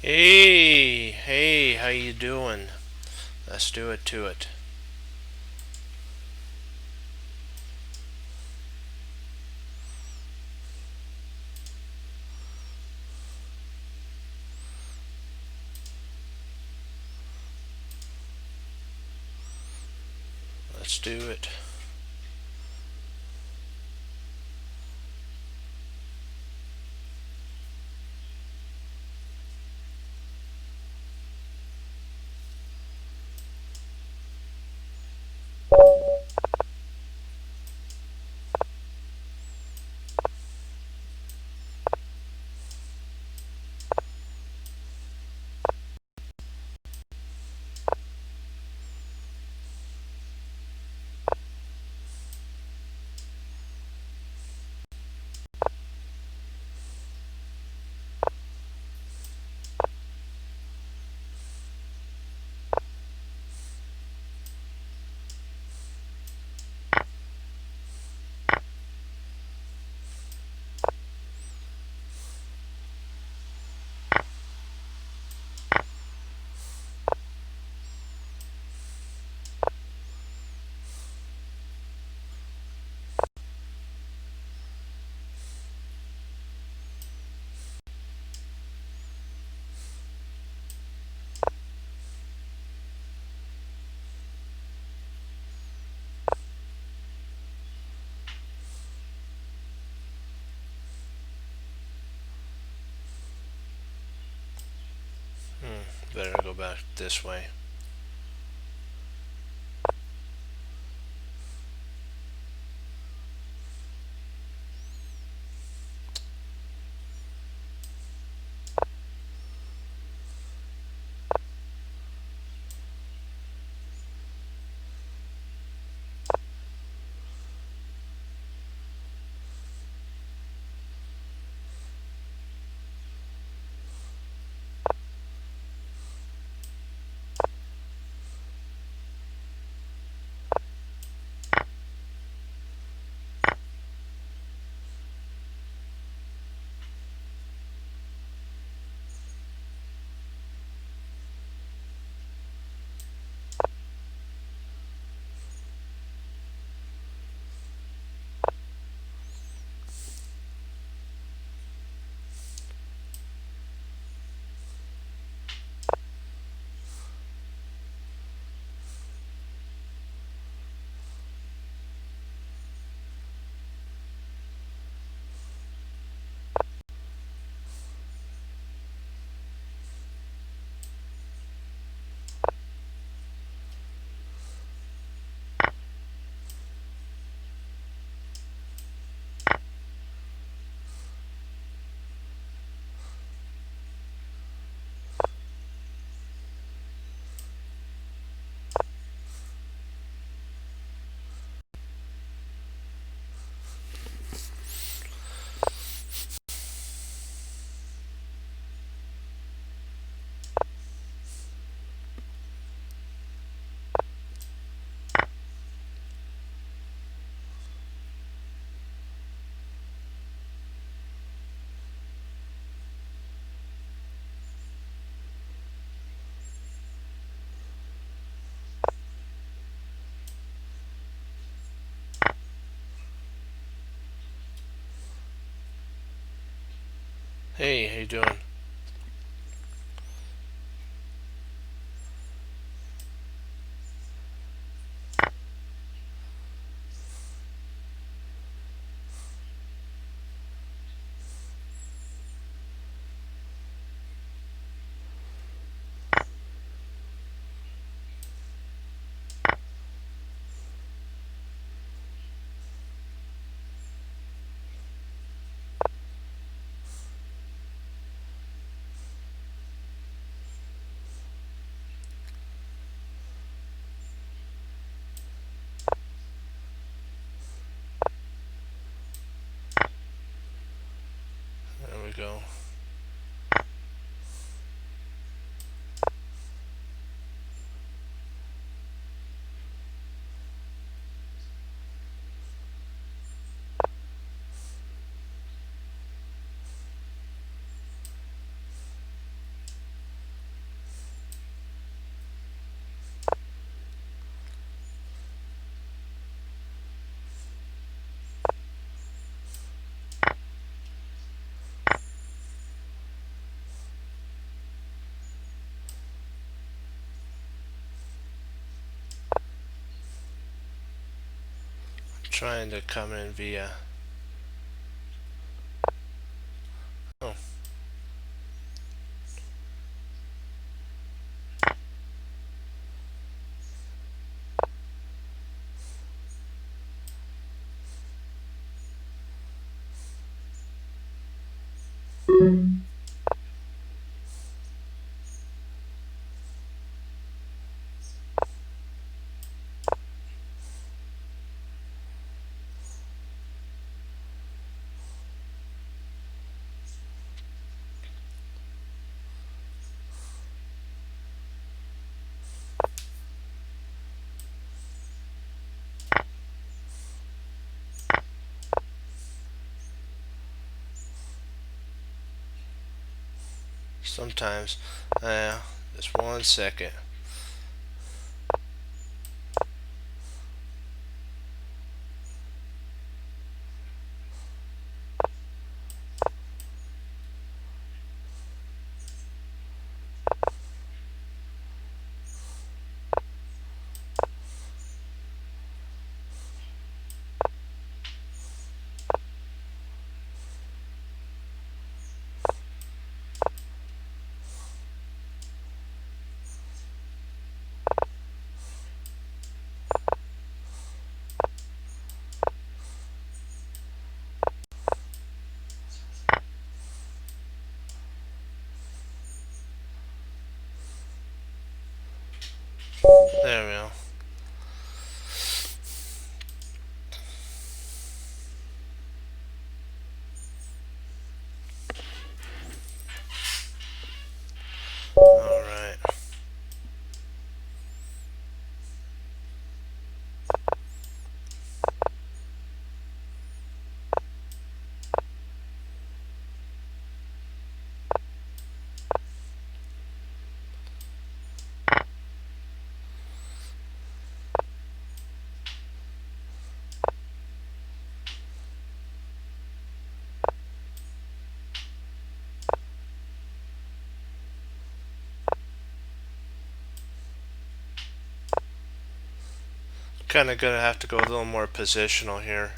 Hey, how you doing? Let's do it to it. Let's do it. Better go back this way. Hey, how you doing? There we go. trying to come in via... Oh. Sometimes, just 1 second. There we go. Alright. Kind of gonna have to go a little more positional here.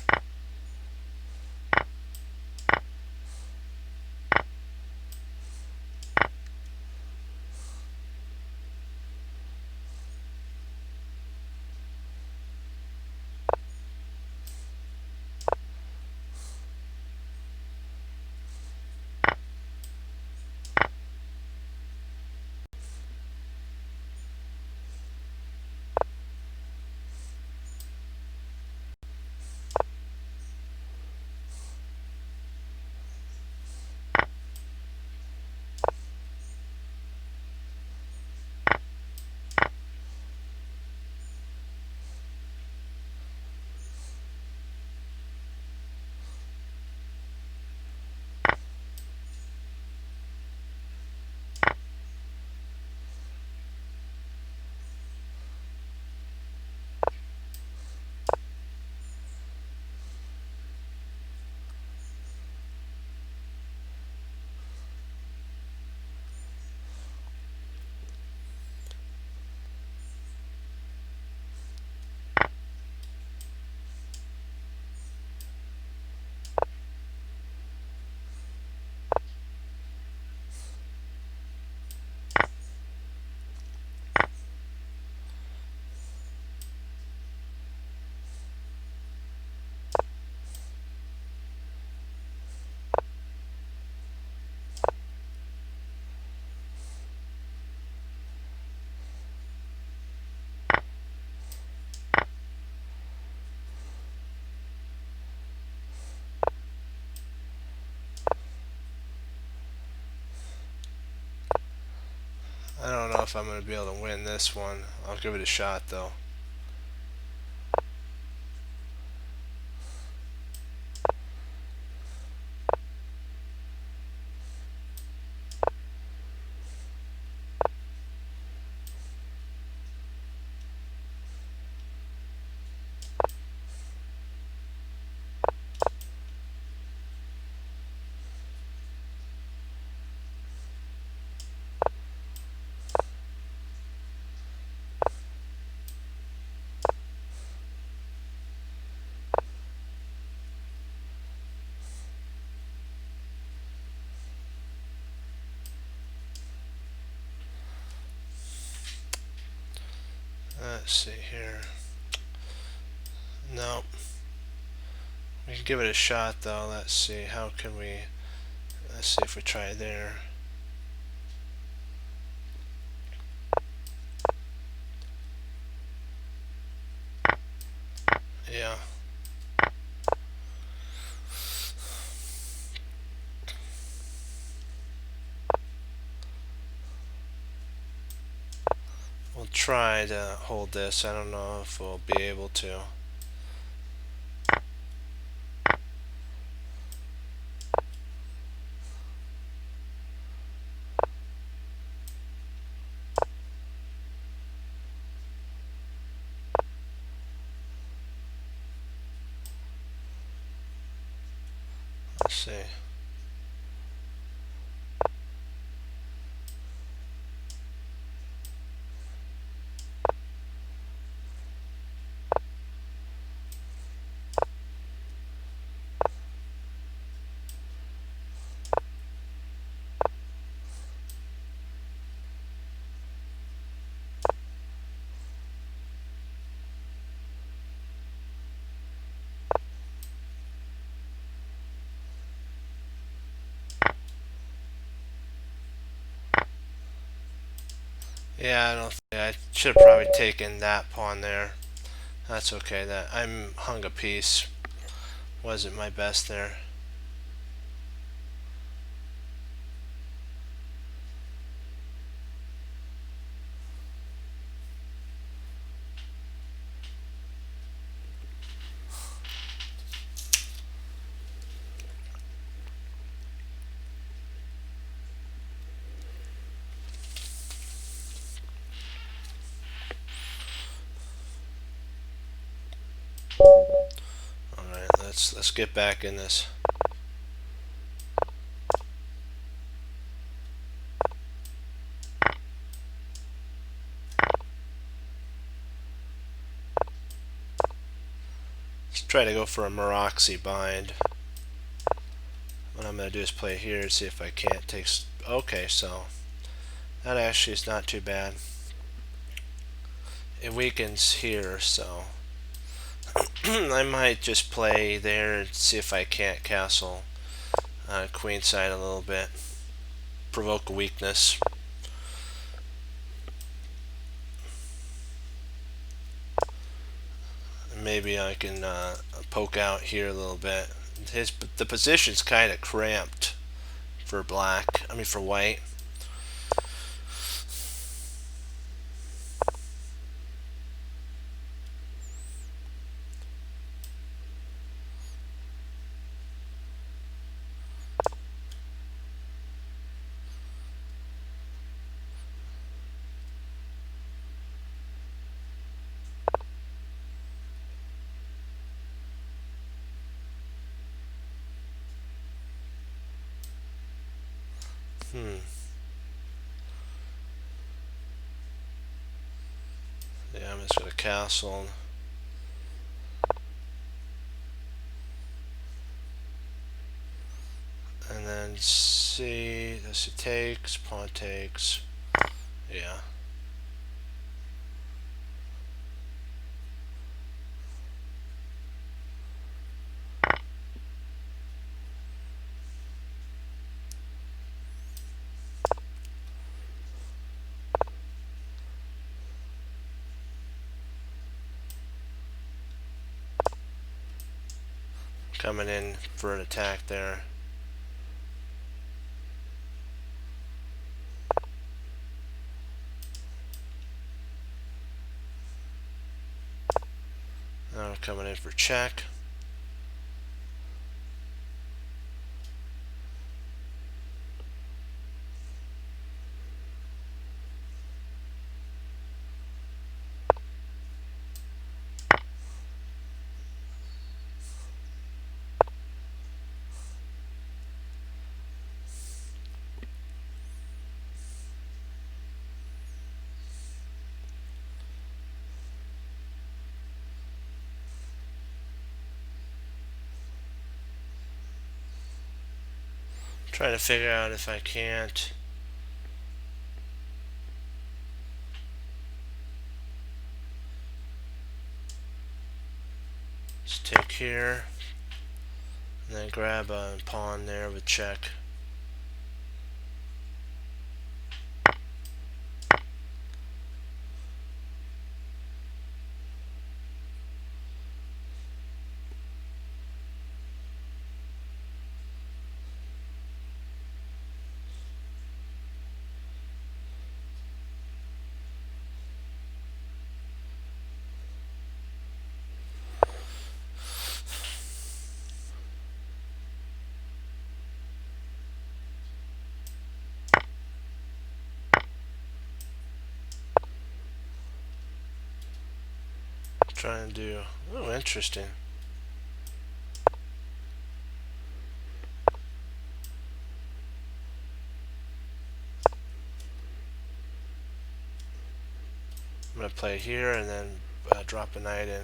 I don't know if I'm going to be able to win this one. I'll give it a shot though. Let's see here. No. We can give it a shot though. Let's see. How can we... Let's see if we try there. Yeah. We'll try to hold this. I don't know if we'll be able to. Let's see. Yeah, I don't think I should have probably taken that pawn there. That's okay. That I'm hung a piece. Wasn't my best there. All right, let's get back in this. Let's try to go for a Maroczy bind. What I'm going to do is play here and see if I can't take... Okay, so that actually is not too bad. It weakens here, so I might just play there and see if I can't castle queenside a little bit. Provoke a weakness. Maybe I can poke out here a little bit. The position's kind of cramped for black. I mean for white. Yeah, I'm just gonna castle. And then see, this takes, pawn takes. Yeah. Coming in for an attack there. Now coming in for check. Trying to figure out if I can't. Just take here, and then grab a pawn there with check. Trying to do, oh, interesting. I'm going to play here and then drop a knight in.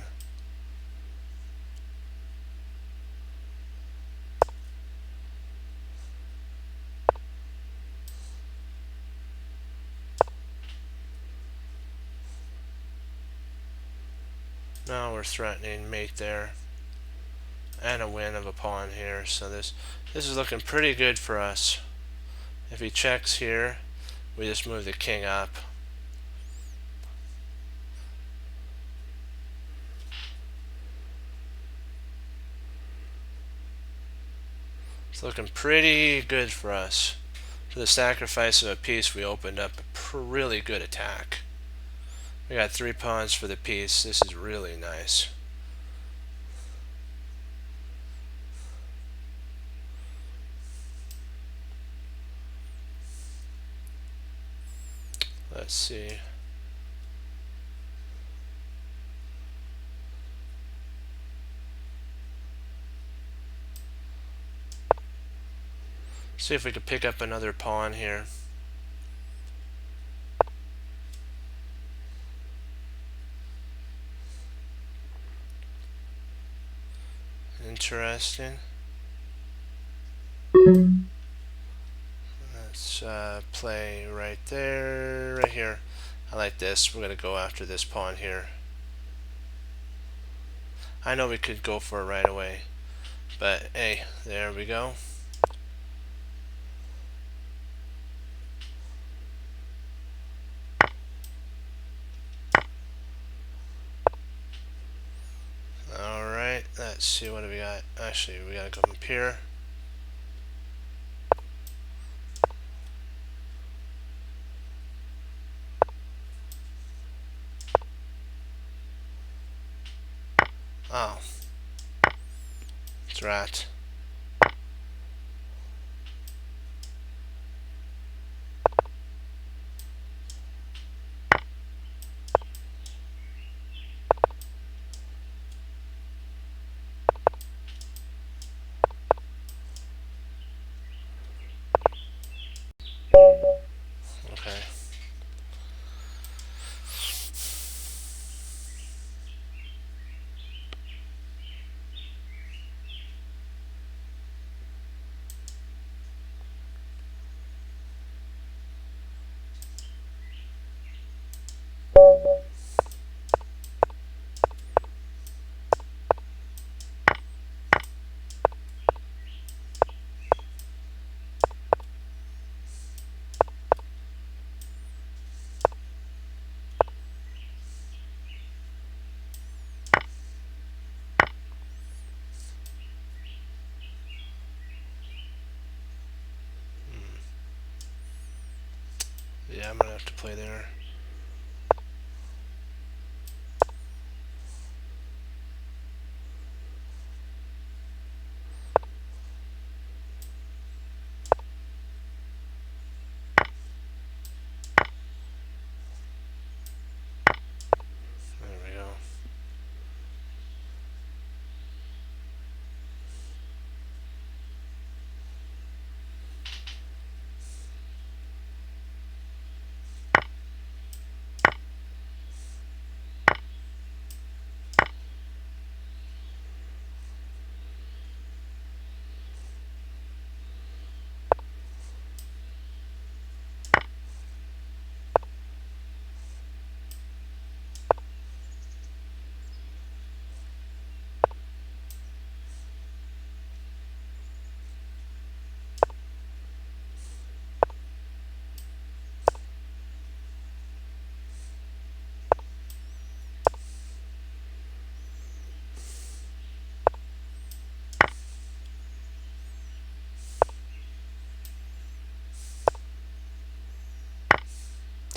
Now we're threatening mate there, and a win of a pawn here. So this is looking pretty good for us. If he checks here, we just move the king up. It's looking pretty good for us. For the sacrifice of a piece, we opened up a really good attack. We got 3 pawns for the piece. This is really nice. Let's see. See if we could pick up another pawn here. Interesting. Let's play right there, right here. I like this. We're going to go after this pawn here. I know we could go for it right away, but hey, there we go. Alright, let's see, what do we got? Actually, we gotta go up here. Oh, it's right. Okay. Yeah, I'm gonna have to play there. There we go.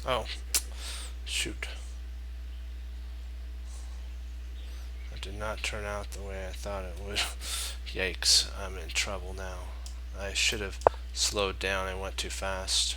Oh, shoot. That did not turn out the way I thought it would. Yikes, I'm in trouble now. I should have slowed down. I went too fast.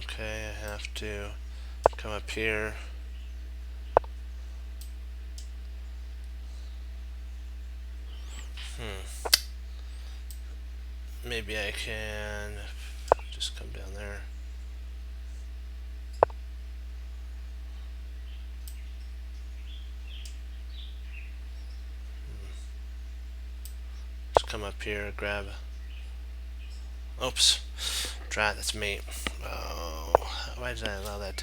Okay, I have to come up here. Maybe I can just come down there. Just come up here, grab. Oops. Drat, that's me. Oh, why did I allow that?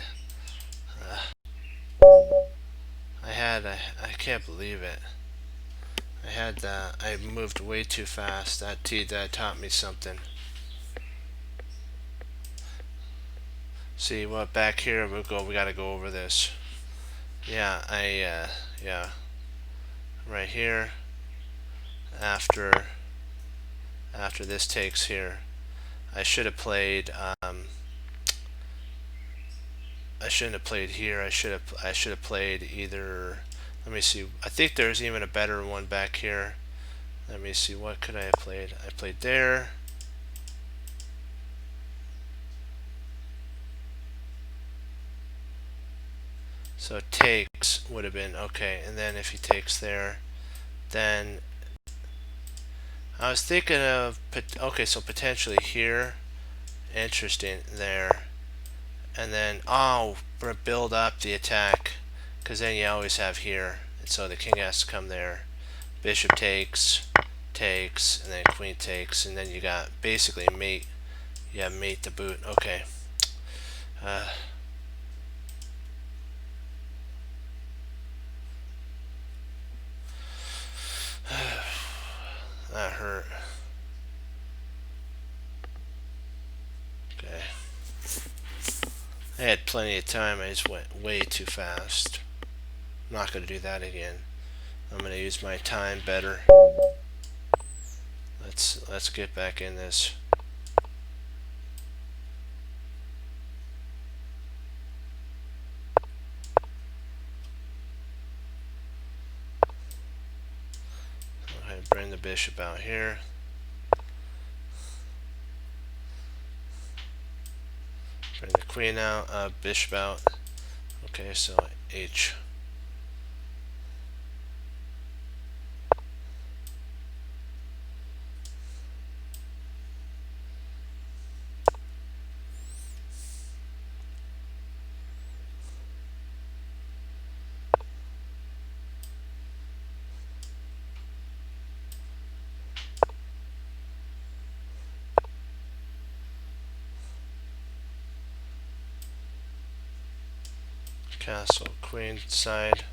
I can't believe it. I moved way too fast. That taught me something. See what, back here we gotta go over this. Yeah, yeah. Right here, after this takes here, I should have played, I shouldn't have played here. I should have played either. Let me see. I think there's even a better one back here. Let me see. What could I have played? I played there. So takes would have been okay. And then if he takes there, then I was thinking of, okay, so potentially here. Interesting there. And then, oh, build up the attack, because then you always have here. And so the king has to come there. Bishop takes, and then queen takes, and then you got basically mate. Yeah, mate to boot. Okay. That hurt. Okay. I had plenty of time. I just went way too fast. I'm not going to do that again. I'm going to use my time better. Let's get back in this. Okay, bring the bishop out here. Bring the queen out, bishop out. Okay, so H. Castle, queen side.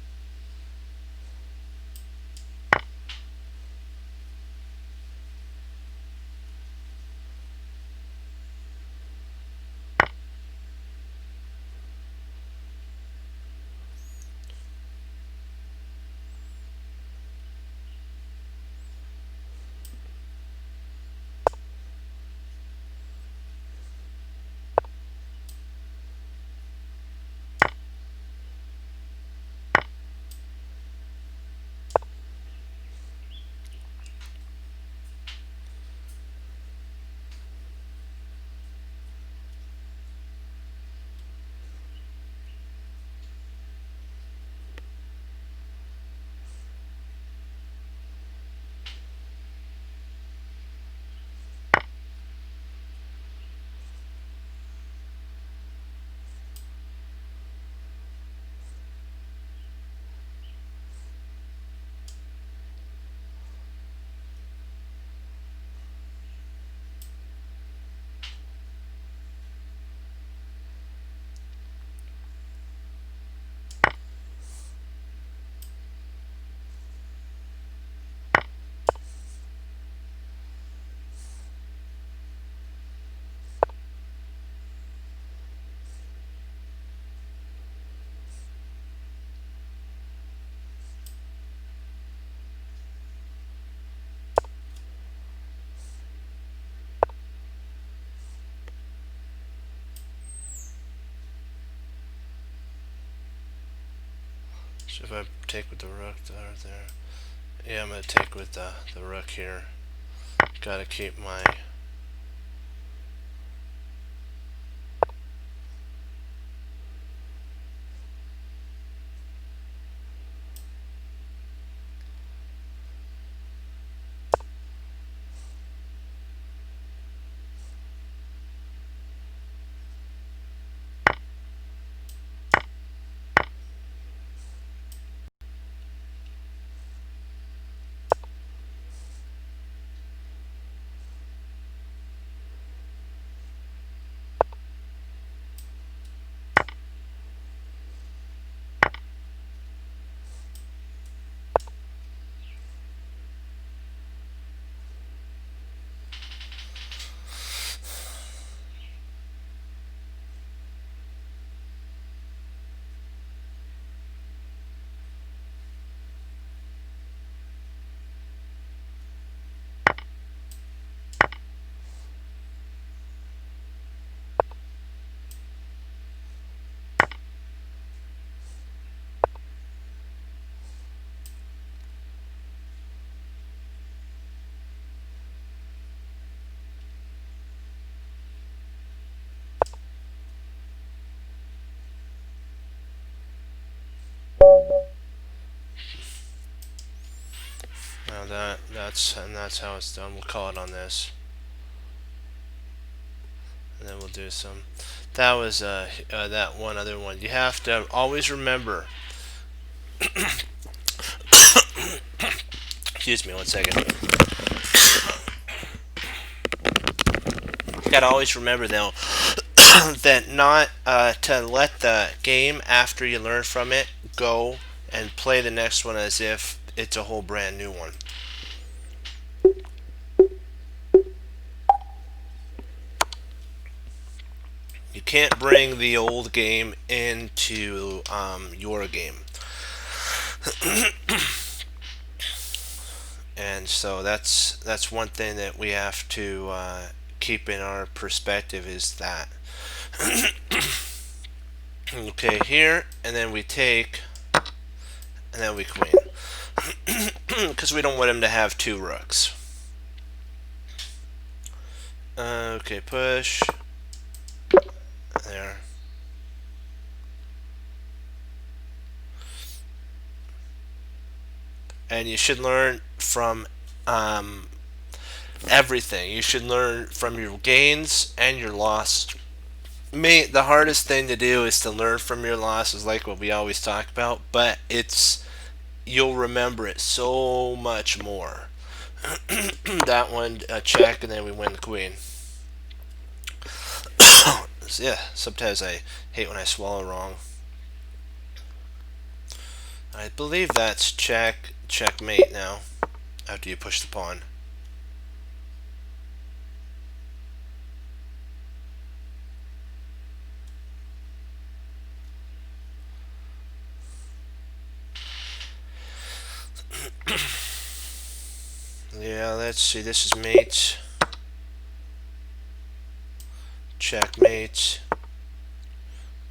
if I take with the rook there. Yeah, I'm gonna take with the rook here. Gotta keep my now that's how it's done. We'll call it on this, and then we'll do some. That was that one other one. You have to always remember. Excuse me, 1 second. You gotta always remember though that not to let the game after you learn from it go and play the next one as if it's a whole brand new one. You can't bring the old game into your game. And so that's one thing that we have to keep in our perspective is that. Okay, here, and then we take, and then we queen. Because we don't want him to have two rooks. Okay, push. There. And you should learn from everything. You should learn from your gains and your loss. The hardest thing to do is to learn from your losses, like what we always talk about, but you'll remember it so much more. That one, check, and then we win the queen. Yeah, sometimes I hate when I swallow wrong. I believe that's checkmate now, after you push the pawn. Yeah, let's see, this is mate. Checkmate.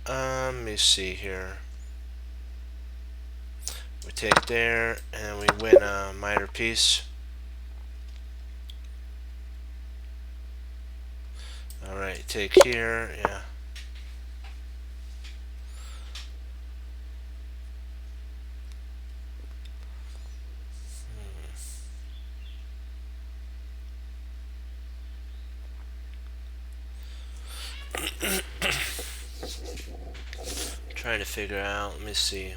Let me see here. We take there, and we win a minor piece. Alright, take here, yeah. Trying to figure out, let me see.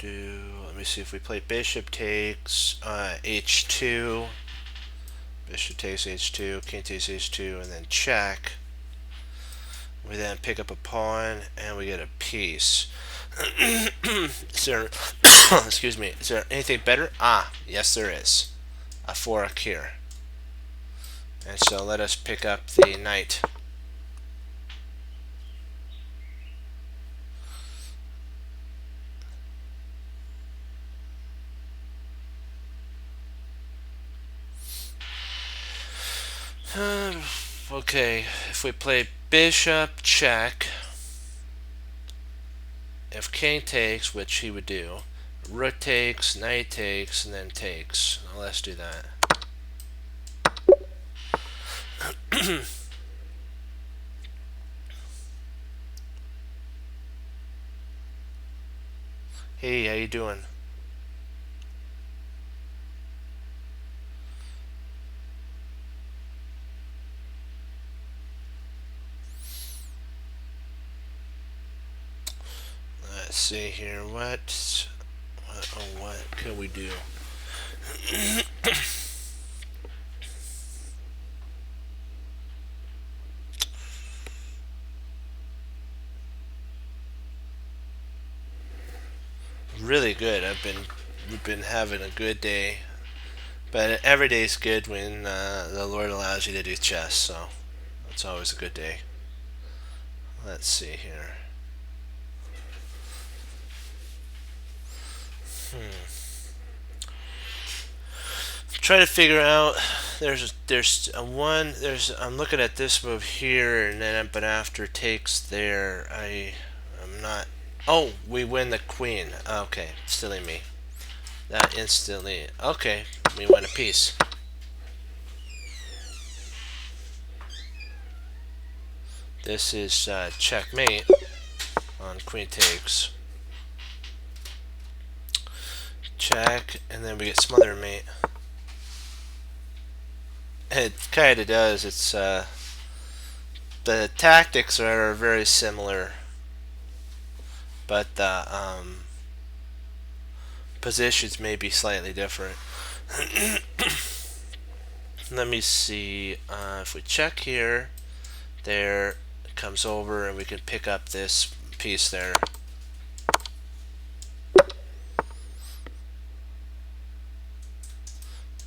Let me see if we play bishop takes h2. Bishop takes h2, king takes h2, and then check. We then pick up a pawn, and we get a piece. Is there, excuse me, is there anything better? Ah, yes there is. A fork here. And so let us pick up the knight. Okay, if we play bishop check, if king takes, which he would do, rook takes, knight takes, and then takes. Now let's do that. Hey, how you doing? Let's see here. What can we do? Really good. We've been having a good day, but every day's good when the Lord allows you to do chess. So it's always a good day. Let's see here. Try to figure out. I'm looking at this move here, and then but after takes there, I'm not. Oh, we win the queen. Okay, silly me. That instantly. Okay, we win a piece. This is checkmate on queen takes. Check, and then we get smother mate. It kind of does. It's the tactics are very similar, but the positions may be slightly different. Let me see. If we check here, there it comes over, and we can pick up this piece there.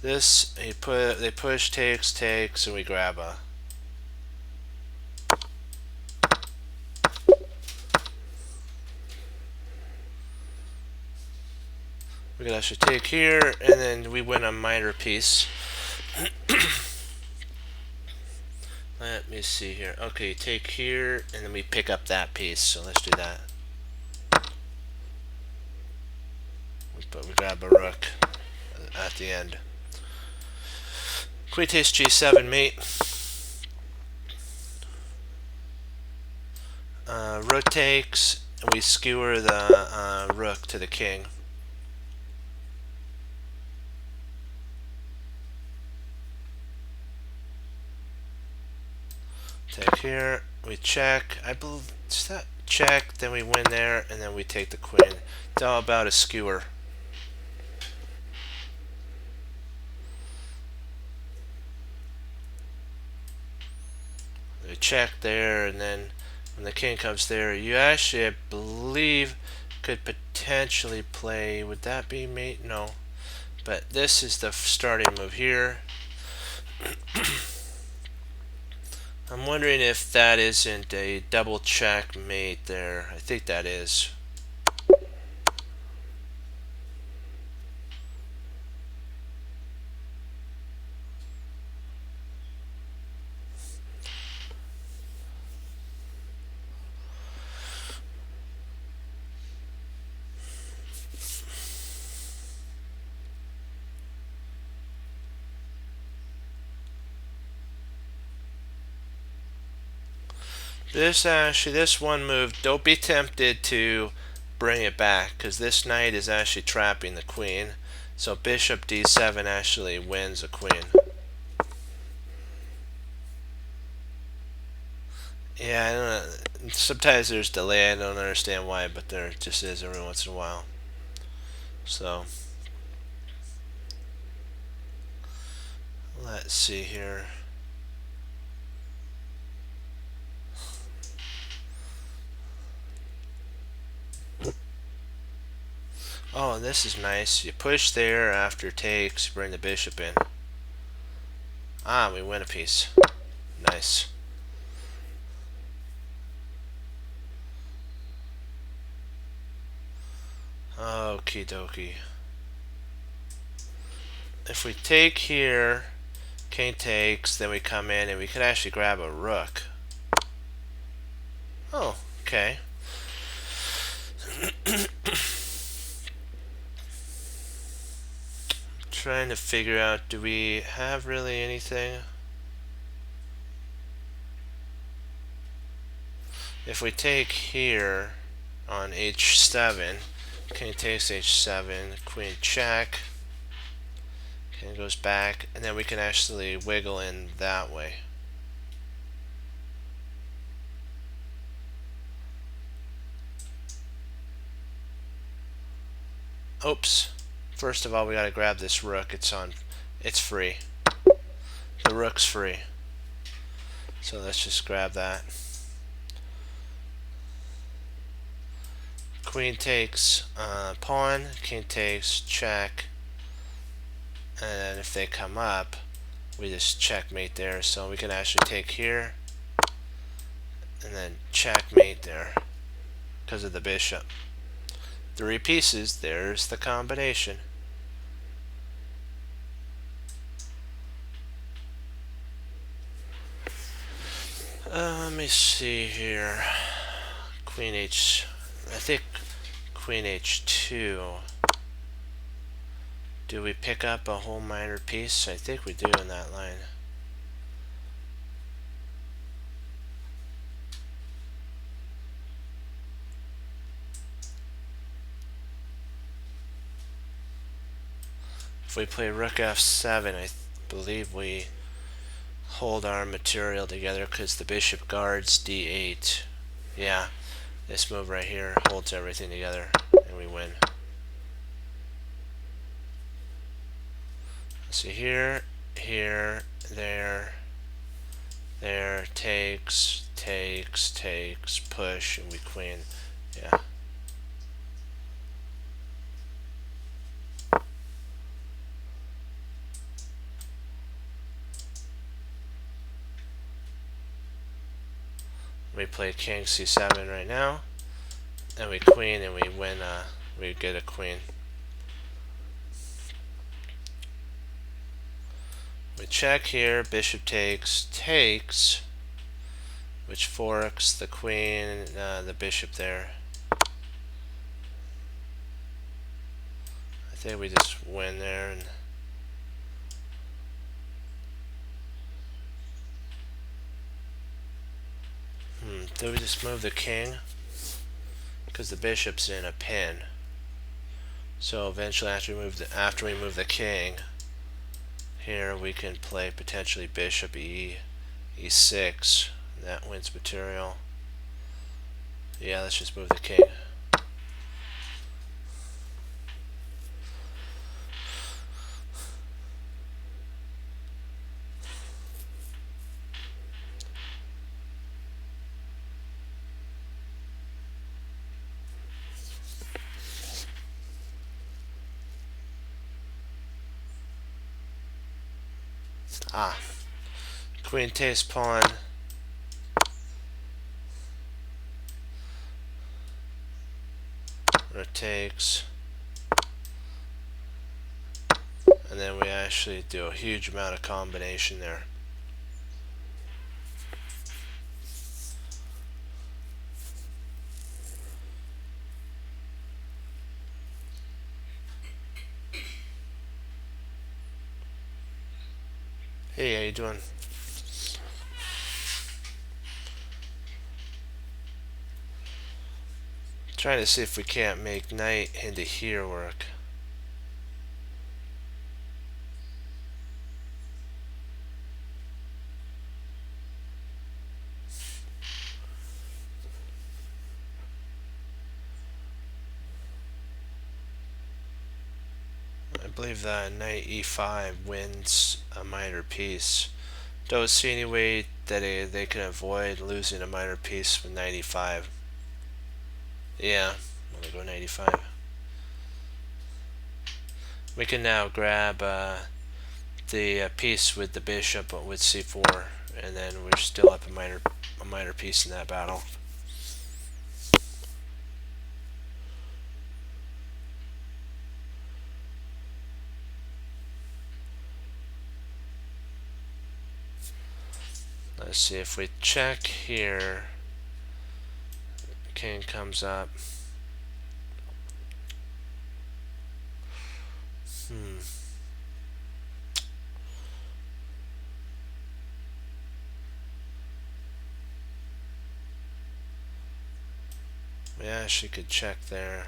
This they push takes, and we grab a. We can actually take here, and then we win a minor piece. Let me see here. Okay, take here, and then we pick up that piece. So let's do that. We grab a rook at the end. Queen takes g7, mate. Rook takes, and we skewer the rook to the king. Take here, we check. I believe it's that check, then we win there, and then we take the queen. It's all about a skewer. We check there, and then when the king comes there, you actually, I believe, could potentially play. Would that be mate? No. But this is the starting move here. I'm wondering if that isn't a double checkmate there. I think that is. This one move, don't be tempted to bring it back, because this knight is actually trapping the queen. So bishop d7 actually wins a queen. Yeah, I don't know. Sometimes there's delay. I don't understand why, but there just is every once in a while. So let's see here. Oh, this is nice. You push there after takes, bring the bishop in. Ah, we win a piece. Nice. Okie dokie. If we take here, king takes, then we come in and we can actually grab a rook. Oh, okay. trying to figure out, do we have really anything? If we take here on h7, king takes h7, queen check, king goes back, and then we can actually wiggle in that way. Oops. First of all, we gotta grab this rook. It's free. The rook's free. So let's just grab that. Queen takes pawn, king takes check, and then if they come up, we just checkmate there. So we can actually take here and then checkmate there because of the bishop. 3 pieces, there's the combination. Let me see here. Queen H, I think Queen H2. Do we pick up a whole minor piece? I think we do in that line. If we play Rook F7, I believe we hold our material together because the bishop guards D8. Yeah, this move right here holds everything together and we win. See here, here, there, takes, push, and we queen. Yeah. We play king c7 right now, and we queen, and we win. We get a queen. We check here. Bishop takes, which forks the queen, the bishop there. I think we just win there. And do we just move the king? Because the bishop's in a pin. So eventually, after we move the king, here we can play potentially bishop e6. That wins material. Yeah, let's just move the king. Queen takes pawn. Rook takes. And then we actually do a huge amount of combination there. Hey, how you doing? Trying to see if we can't make knight into here work. I believe that knight e5 wins a minor piece. Don't see any way that they can avoid losing a minor piece with knight e5. Yeah, I'm gonna go knight e5. We can now grab the piece with the bishop with c4, and then we're still up a minor piece in that battle. Let's see if we check here. King comes up. Yeah, she could check there.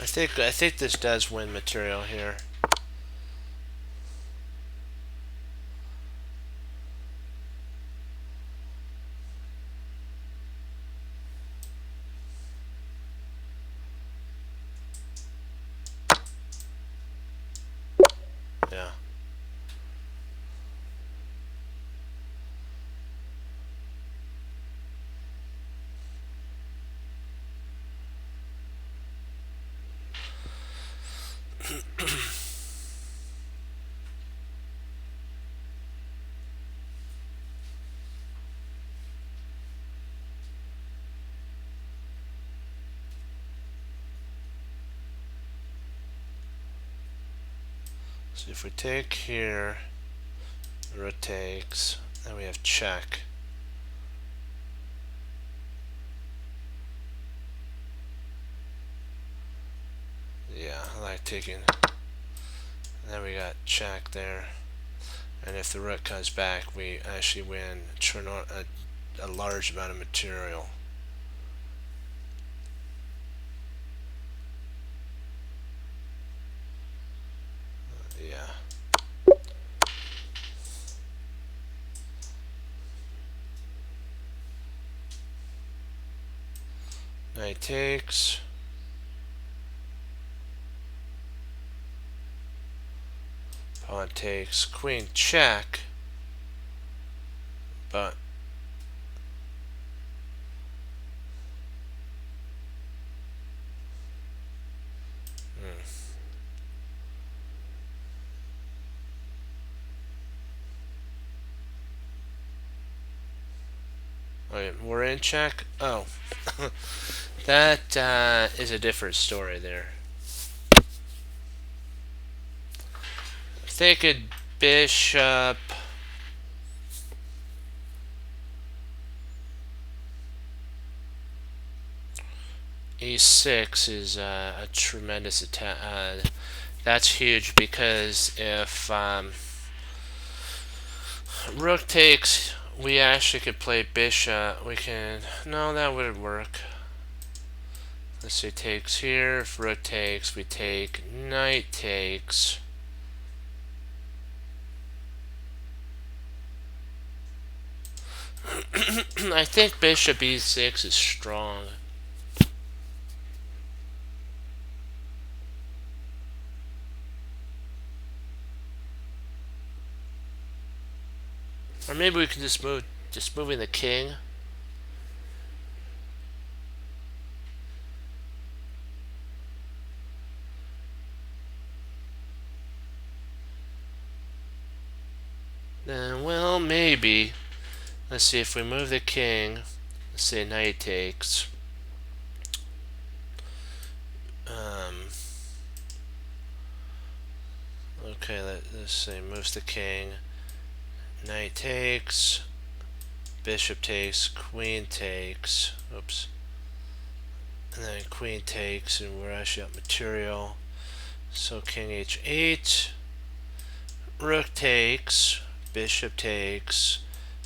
I think this does win material here. Yeah. So if we take here, rook takes, then we have check. Yeah, I like taking. Then we got check there. And if the rook comes back, we actually win a large amount of material. Yeah. Knight takes. Pawn takes. Queen check. But we're in check. Oh, that is a different story there. Thinking bishop. E6 is a tremendous attack. That's huge because if rook takes, we actually could play bishop. We can. No, that wouldn't work. Let's say takes here. If rook takes, we take. Knight takes. I think bishop e6 is strong. Or maybe we can just moving the king. Then, well, maybe. Let's see if we move the king. Let's say knight takes. Okay, let's say moves the king. Knight takes. Bishop takes. Queen takes. Oops. And then queen takes, and we're actually up material. So king h8. Rook takes. Bishop takes.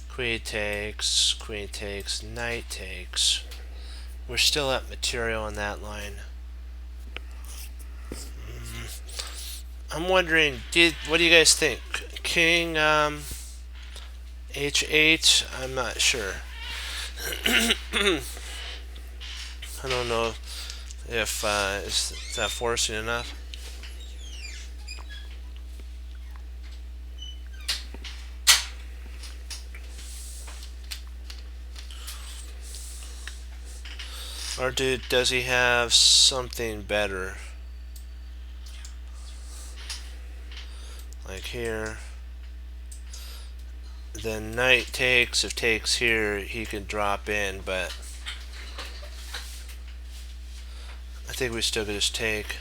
Queen takes. Queen takes. Knight takes. We're still at material on that line. I'm wondering, what do you guys think? King h8? I'm not sure. I don't know if is that forcing enough. Or does he have something better? Like here. Then knight takes. If takes here, he can drop in, but I think we still could just take.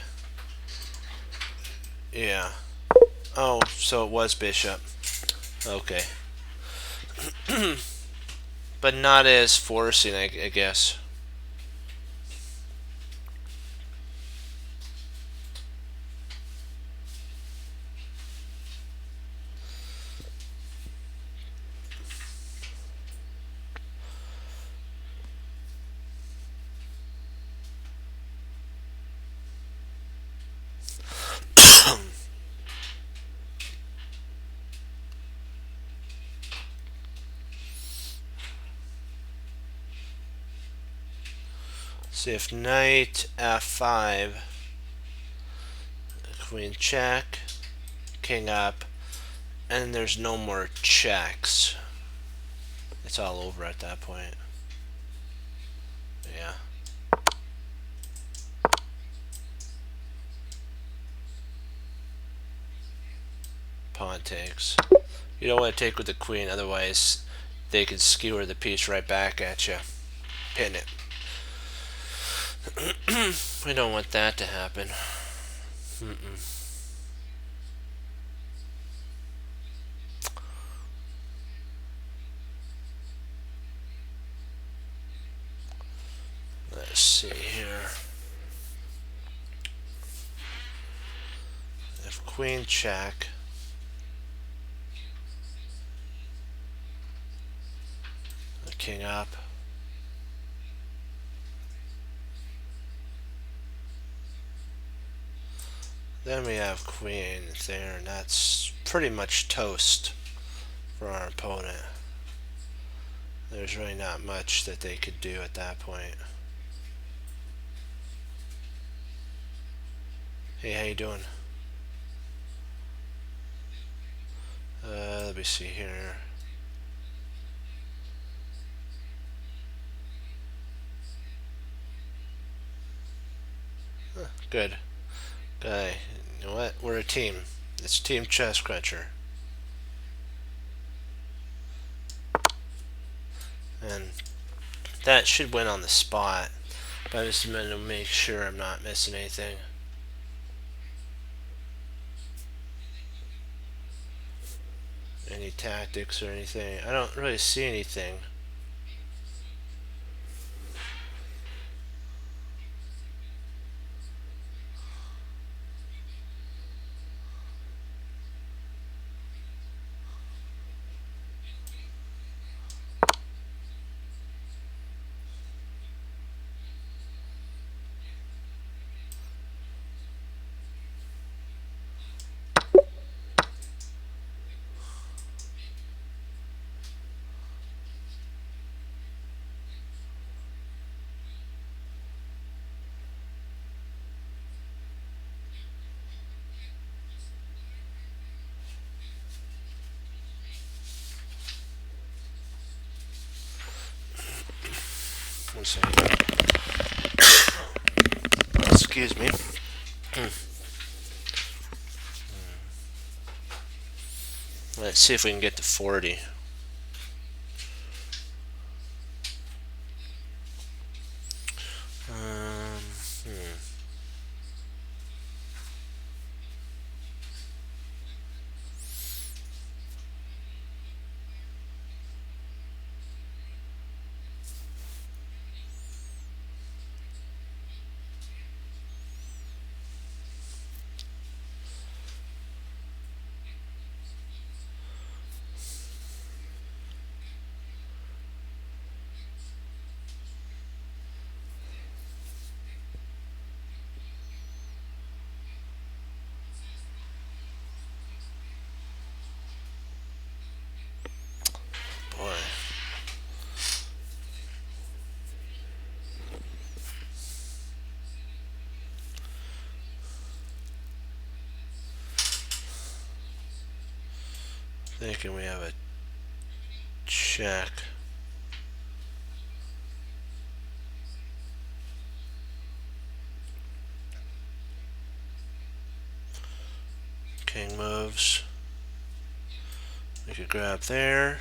Yeah. Oh, so it was bishop. Okay. But not as forcing, I guess. See if knight f5, queen check, king up, and there's no more checks. It's all over at that point. Yeah. Pawn takes. You don't want to take with the queen, otherwise they can skewer the piece right back at you. Pin it. We don't want that to happen. Let's see here. If queen check, the king up. Then we have queen there, and that's pretty much toast for our opponent. There's really not much that they could do at that point. Hey, how you doing? Let me see here. Good. Okay. You know what? We're a team. It's Team Chess Cruncher. And that should win on the spot. But I just want to make sure I'm not missing anything. Any tactics or anything. I don't really see anything. One second. Excuse me. Let's see if we can get to 40. Um, hmm. Boy. Thinking we have a check. King moves. We could grab there.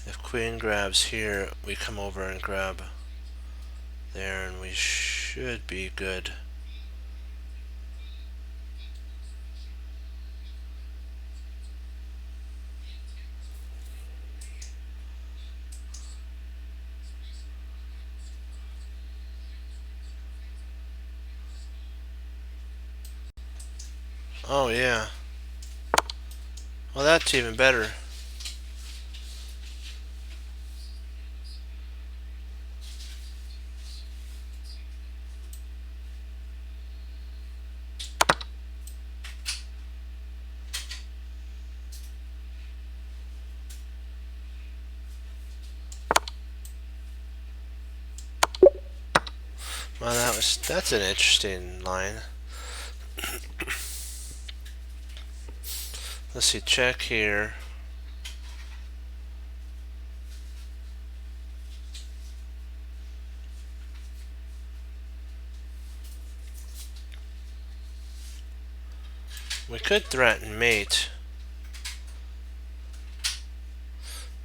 If queen grabs here, we come over and grab there, and we should be good. Oh yeah. Well, that's even better. Well, that's an interesting line. Let's see, check here. We could threaten mate.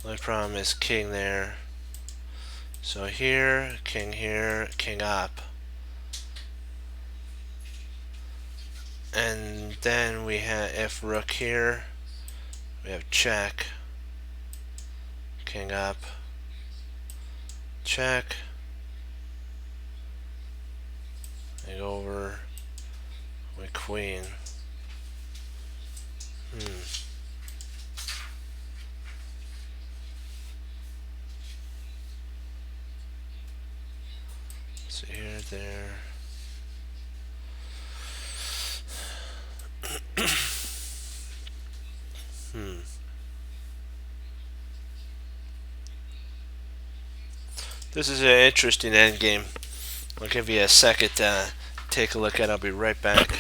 The only problem is king there. So here, king up. And then we have, if rook here, we have check. King up. Check. I go over with queen. So here, there. This is an interesting endgame. I'll give you a second to take a look at it. I'll be right back.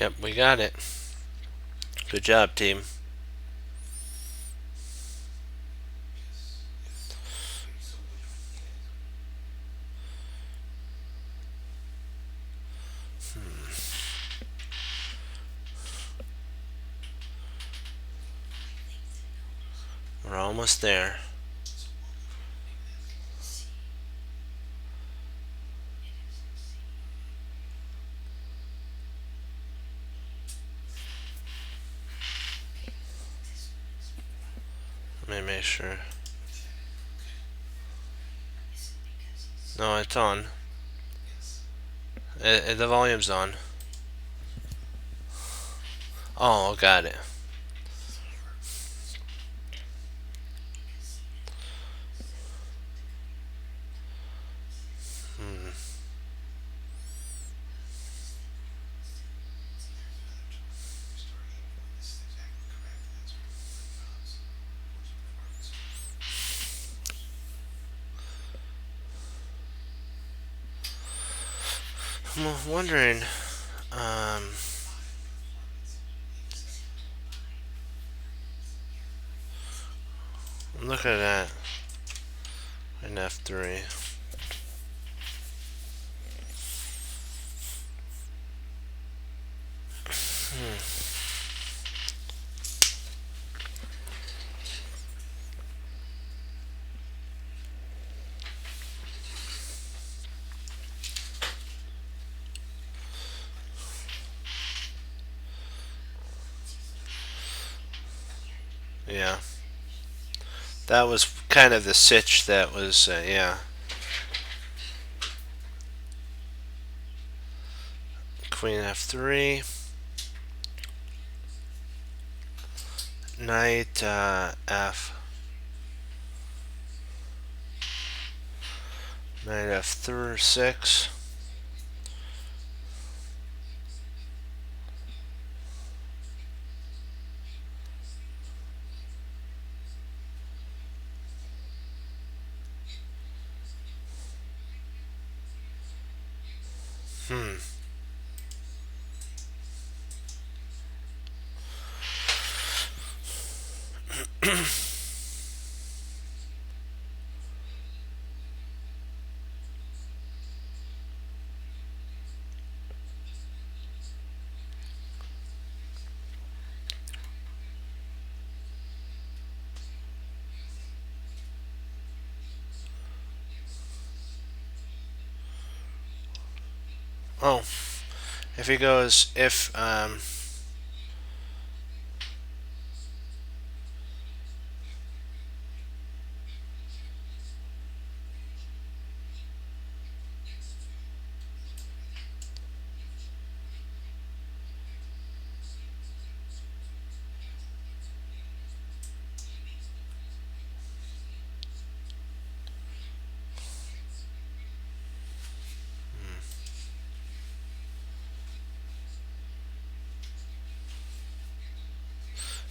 Yep, we got it. Good job, team. We're almost there. Let me make sure. No, it's on. The volume's on. Oh, got it. Hmm. I'm wondering. Look at that. An F3. Yeah. That was kind of the sitch that was, yeah. Queen F3. Knight F. Knight F6. Hmm. Oh, if he goes, if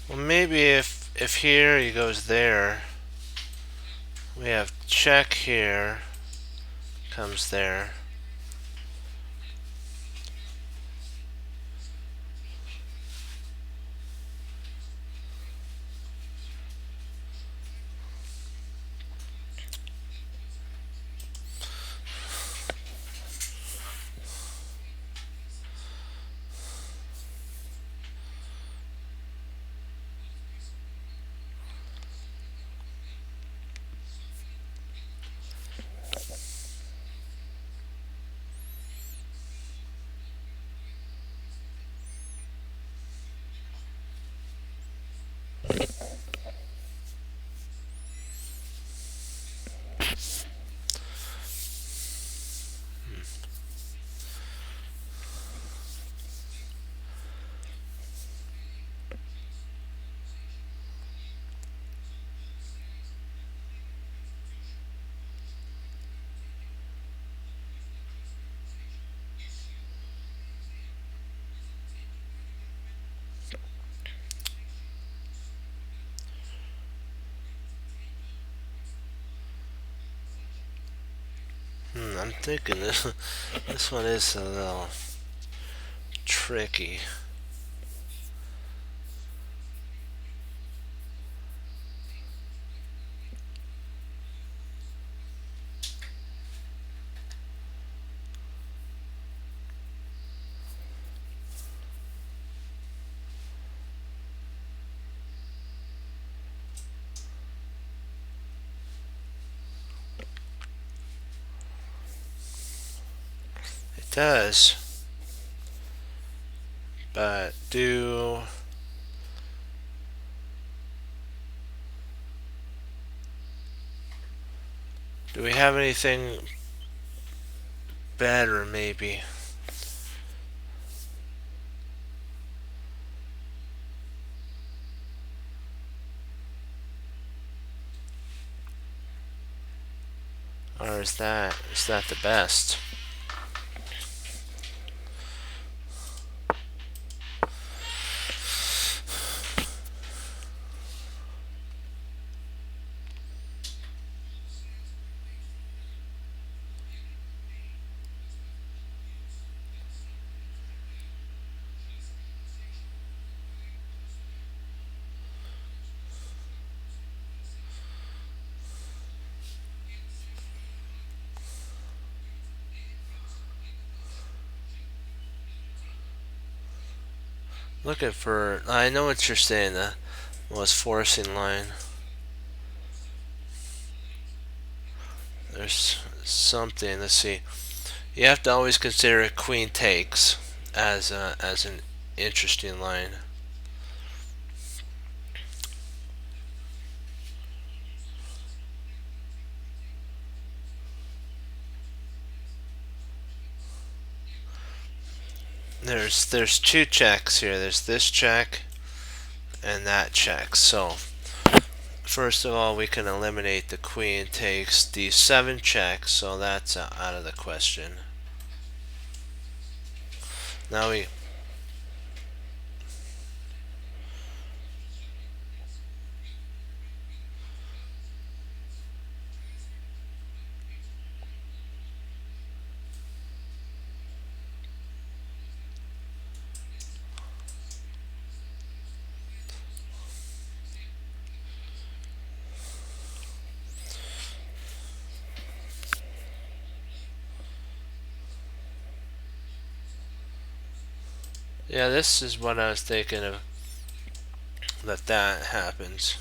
well, maybe if here he goes there, we have check here, comes there. I'm thinking this one is a little tricky. does. But do we have anything better maybe? Or is that the best? Looking for, I know what you're saying, the most forcing line. There's something, let's see. You have to always consider queen takes as an interesting line. There's two checks here. There's this check and that check. So first of all, we can eliminate the queen takes d7 check, so that's out of the question. Now we yeah, this is what I was thinking of, that happens.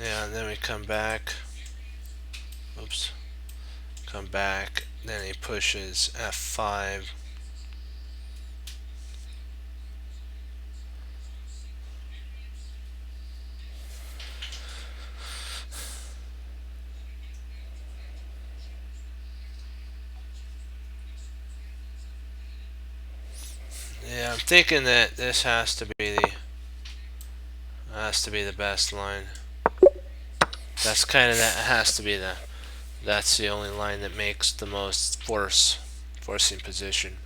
Yeah, and then we come back. Oops. Come back. Then he pushes f5. Yeah, I'm thinking that this has to be the best line. That's kind of that has to be that's the only line that makes the most forcing position.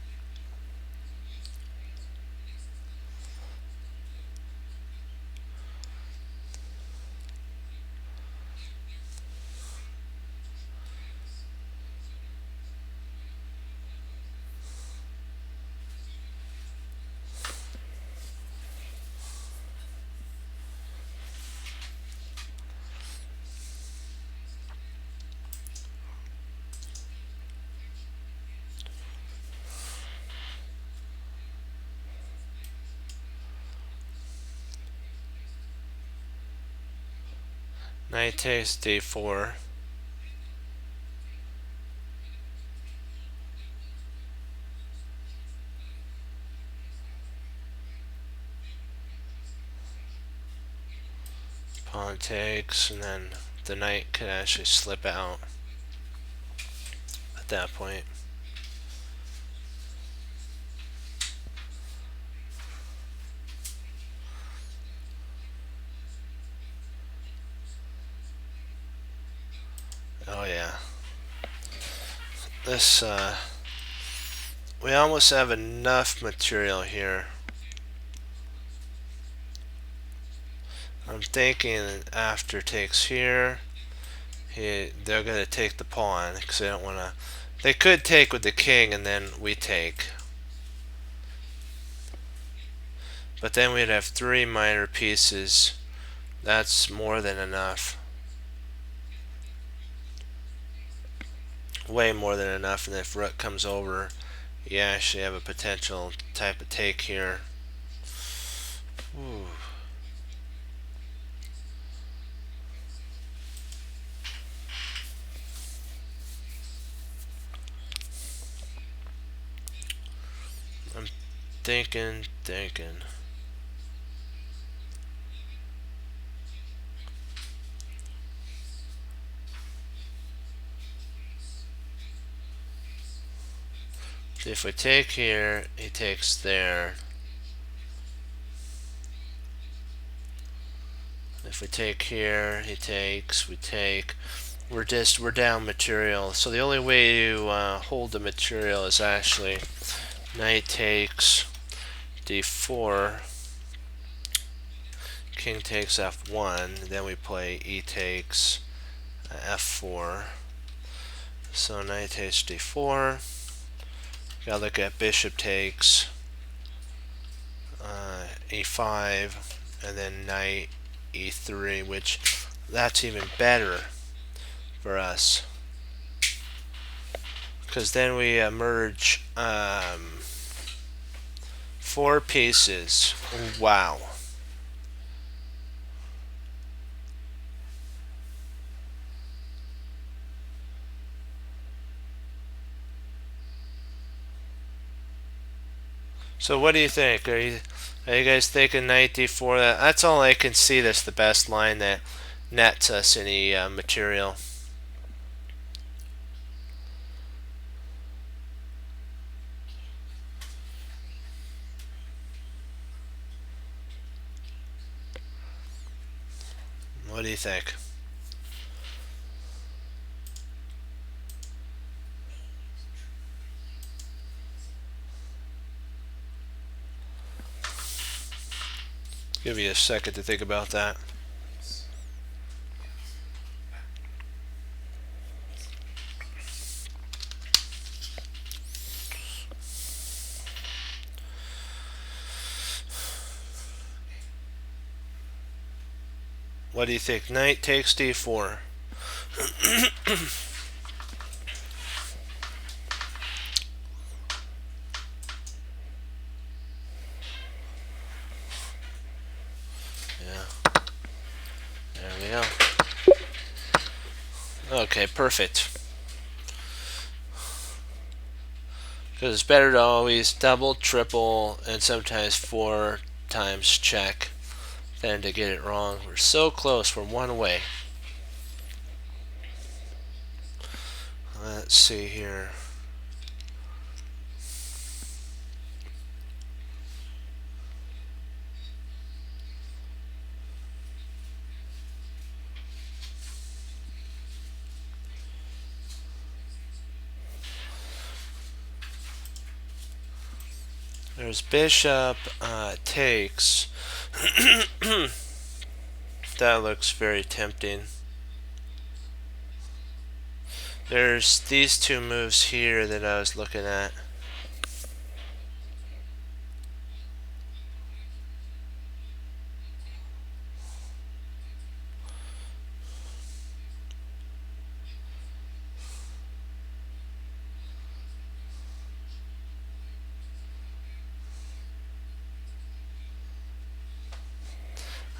Knight takes d4. Pawn takes, and then the knight could actually slip out at that point. Oh yeah. This we almost have enough material here I'm thinking after takes here, they're going to take the pawn because they don't want to. They could take with the king and then we take. But then we'd have 3 minor pieces. That's more than enough. Way more than enough. And if rook comes over, you actually have a potential type of take here. Ooh. I'm thinking. If we take here, he takes there. If we take here, he takes, we take. We're down material. So the only way to hold the material is actually knight takes d4, king takes f1, then we play e takes f4. So knight takes d4. Gotta look at bishop takes e5, and then knight e3, which that's even better for us because then we merge 4 pieces. Wow. So what do you think? Are you guys thinking knight d4? That's all I can see. That's the best line that nets us any material. What do you think? Give you a second to think about that. What do you think? Knight takes d4. Yeah. There we go. Okay, perfect. Because it's better to always double, triple, and sometimes 4 times check than to get it wrong. We're so close. We're one away. Let's see here. There's bishop takes. That looks very tempting. There's these 2 moves here that I was looking at.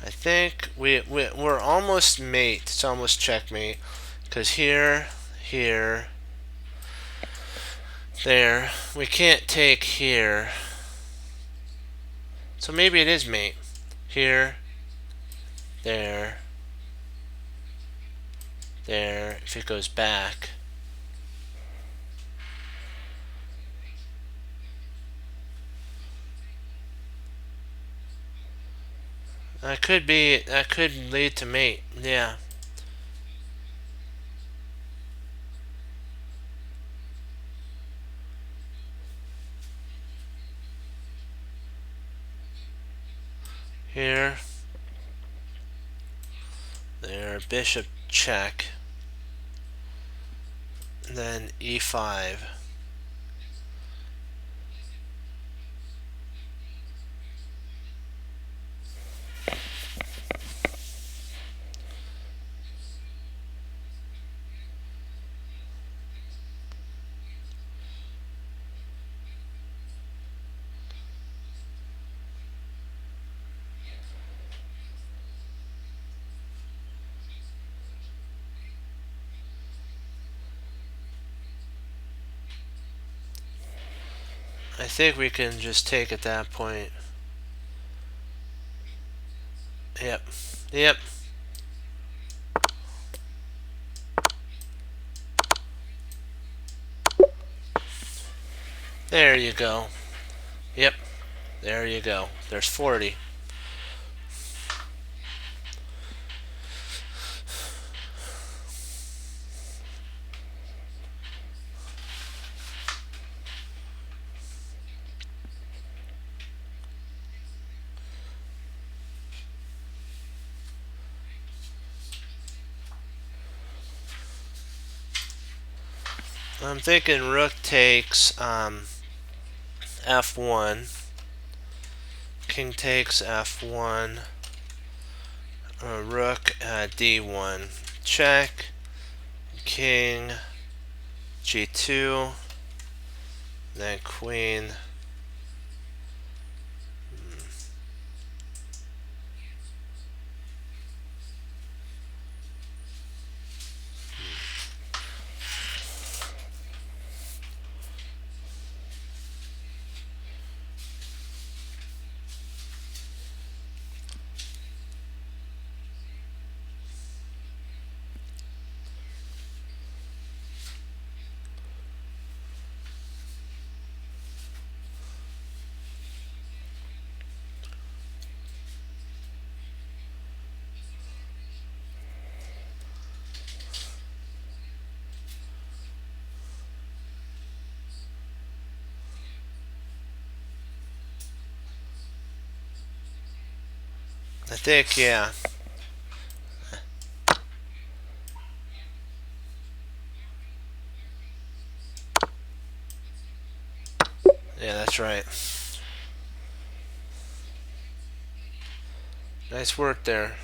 I think we're almost mate. It's almost checkmate. Because here, there. We can't take here. So maybe it is mate. Here, there, there. If it goes back. That could lead to mate. Yeah. Here. There, bishop check. Then e5. I think we can just take at that point. Yep. Yep. There you go. Yep. There you go. There's 40. I'm thinking rook takes f1. King takes f1. Rook d1. Check. King g2. Then queen. I think, yeah. Yeah, that's right. Nice work there.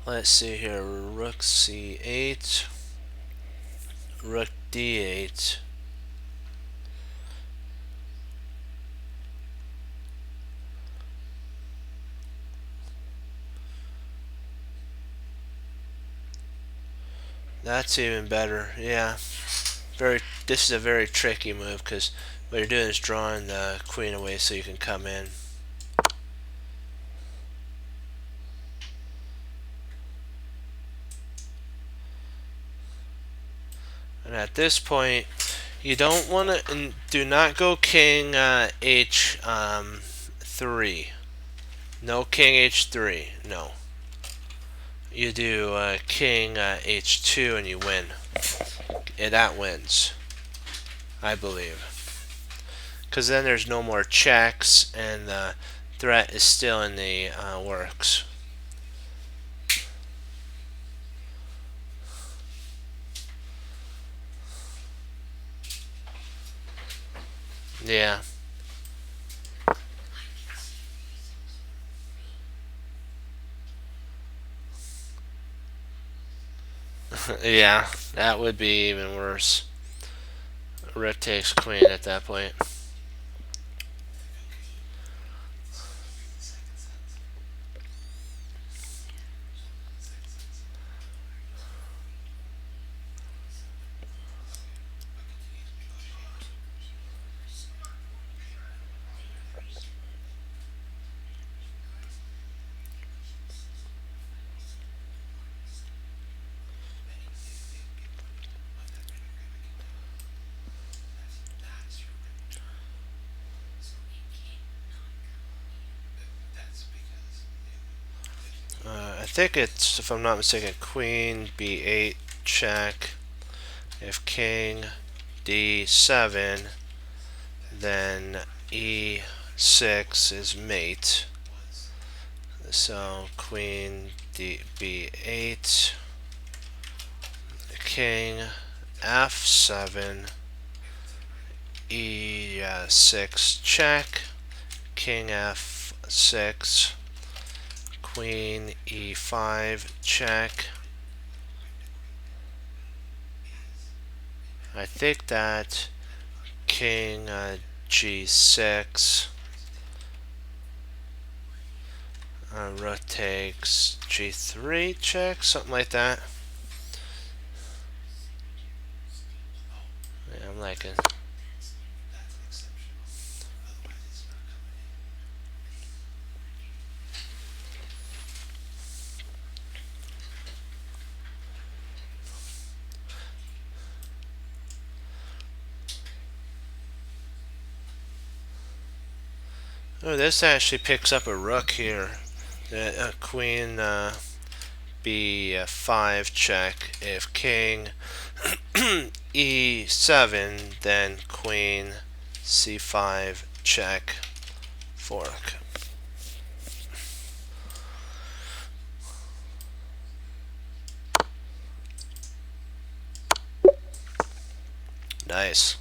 Let's see here. Rook c8. Rook d8. That's even better. Yeah. This is a very tricky move because what you're doing is drawing the queen away so you can come in. And at this point, you don't want to, do not go king h3. No king h3. No. You do king h2 and you win. That wins, I believe. Because then there's no more checks and the threat is still in the works. Yeah. Yeah, that would be even worse. Rook takes queen at that point. I think it's, if I'm not mistaken, queen b8 check. If king d7, then e6 is mate. So queen b8, king f7, e6 check, king f6, queen e5 check. I think that king g6, rook takes g3 check, something like that. Yeah, I'm liking. Oh, this actually picks up a rook here. Queen b5 check. If king e7, then queen c5 check, fork. Nice.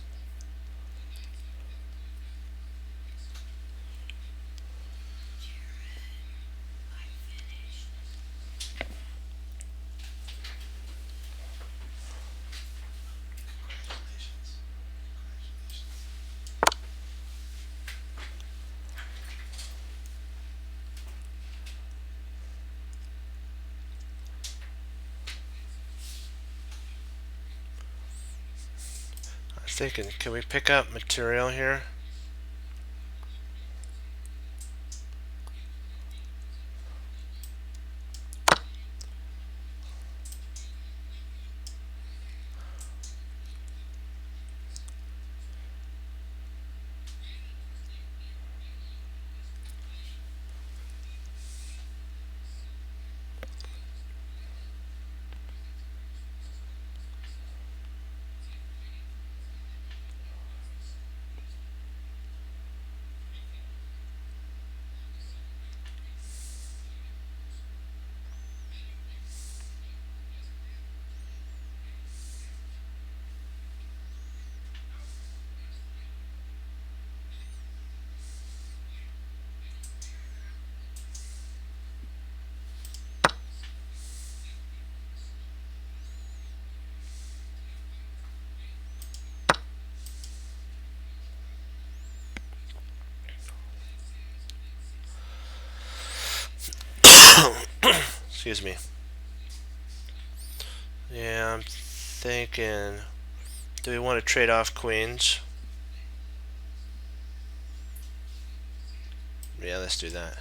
I was thinking, can we pick up material here? Excuse me. Yeah, I'm thinking, do we want to trade off queens? Yeah, let's do that.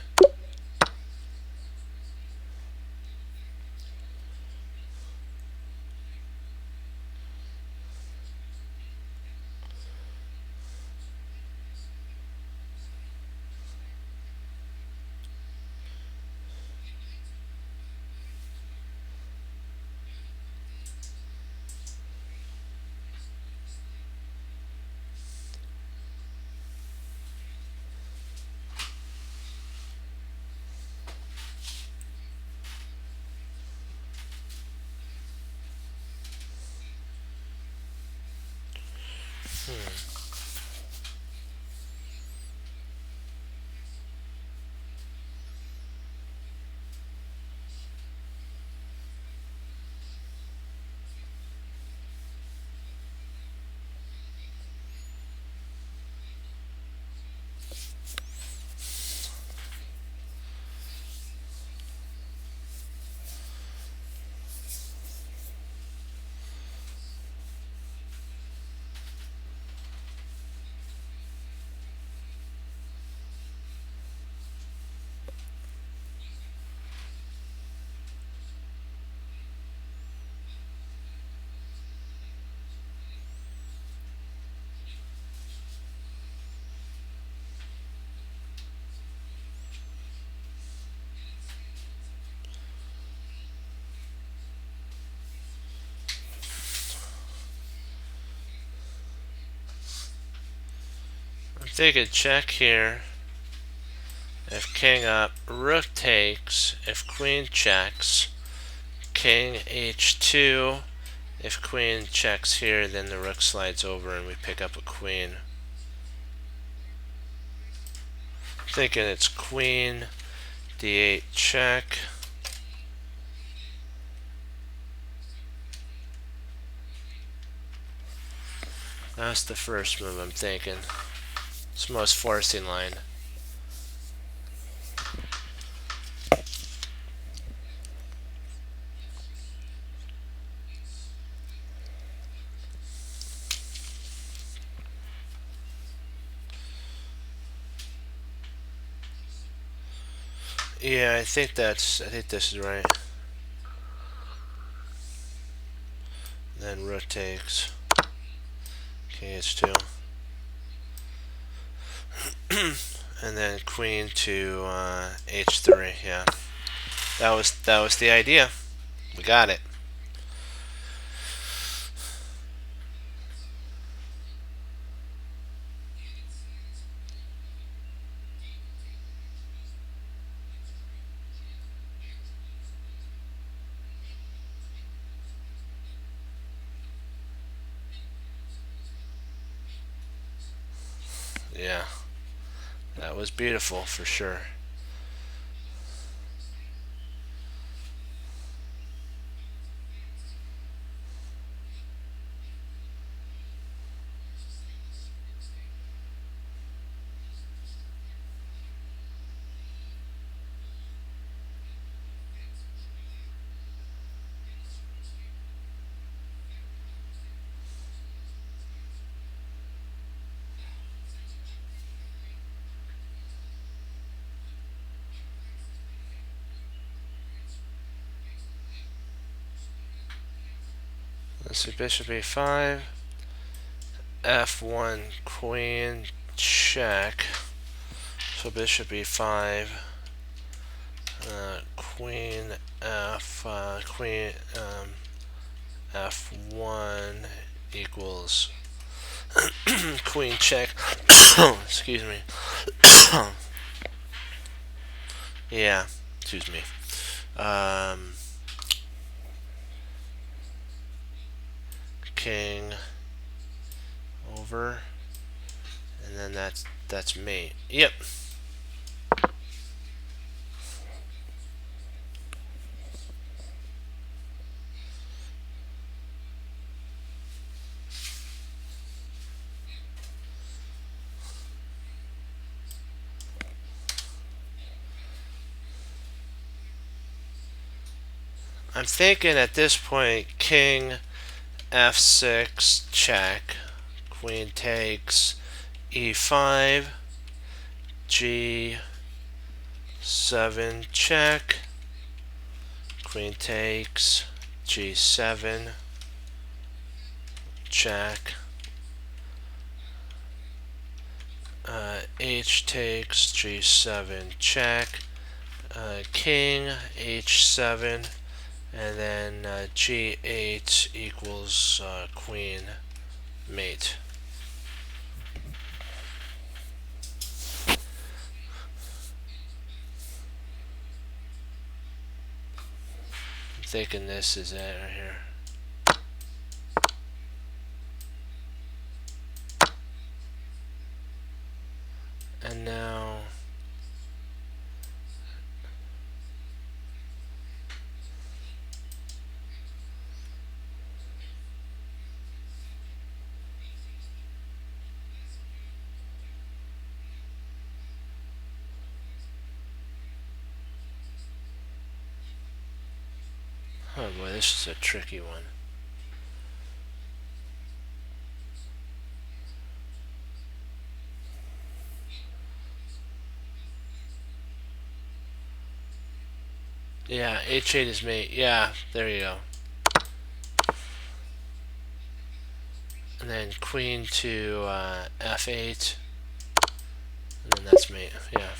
thinking check here. If king up, rook takes. If queen checks, king h2. If queen checks here, then the rook slides over and we pick up a queen. Thinking it's queen d8 check. That's the first move I'm thinking. It's the most forcing line. Yeah, I think this is right. Then rook takes. King h2. And then queen to h3. Yeah, that was the idea. We got it. Yeah, that was beautiful for sure. Let's see, bishop e5, f1 queen check. So bishop e5, queen f1 equals queen check. Excuse me. Yeah, excuse me. King over, and then that's mate. Yep. I'm thinking at this point, king f6 check, queen takes, e5, g7 check, queen takes, g7 check, h takes, g7 check, king h7, and then g8 equals queen mate. I'm thinking this is it right here. And now oh boy, this is a tricky one. Yeah, h8 is mate. Yeah, there you go. And then queen to f8, and then that's mate. Yeah.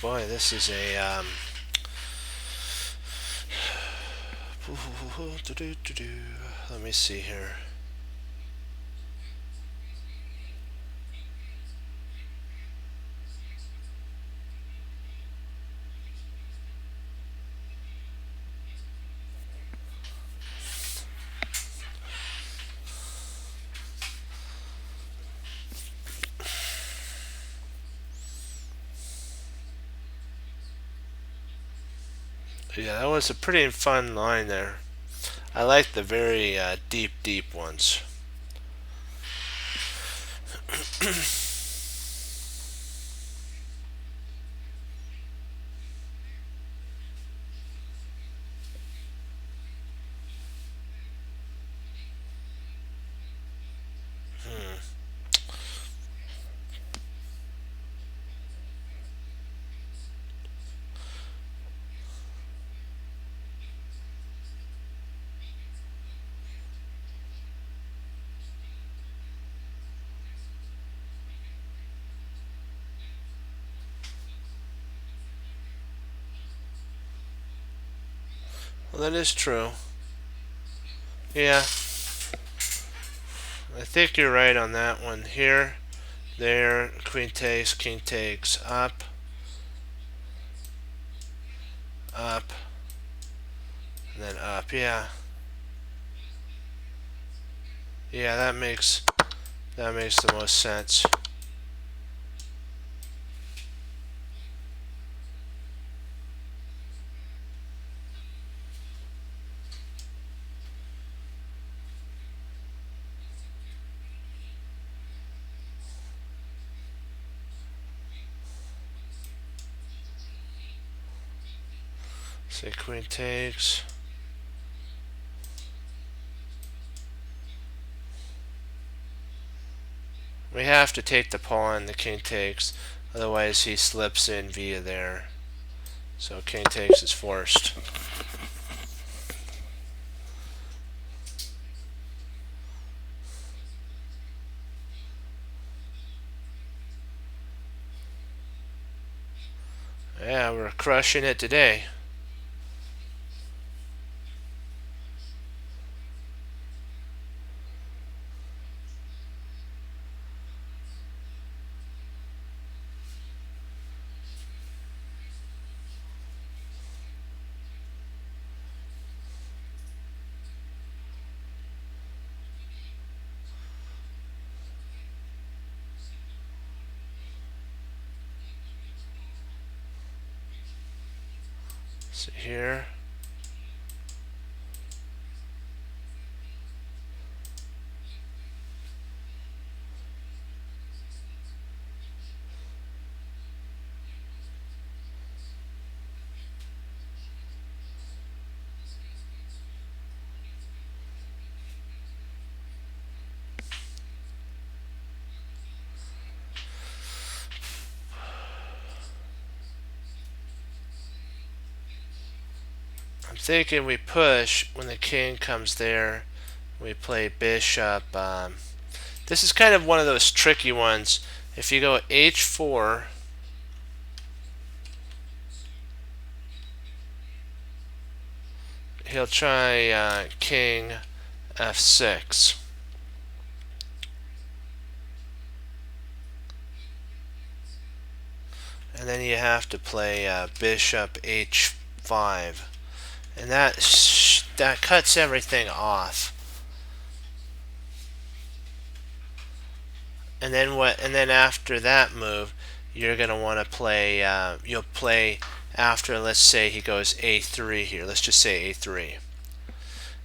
Boy, this is a let me see here. Yeah, that was a pretty fun line there. I like the very deep ones. Well, that is true. Yeah, I think you're right on that one. Here, there, queen takes, king takes, up, up, and then up. Yeah, yeah, that makes the most sense. Say queen takes. We have to take the pawn, the king takes, otherwise he slips in via there. So king takes is forced. Yeah, we're crushing it today. So here. I'm thinking we push when the king comes there. We play bishop. This is kind of one of those tricky ones. If you go h4, he'll try king f6. And then you have to play bishop h5. And that cuts everything off. And then what? And then after that move, you're gonna want to play. You'll play after. Let's say he goes a3 here. Let's just say a3.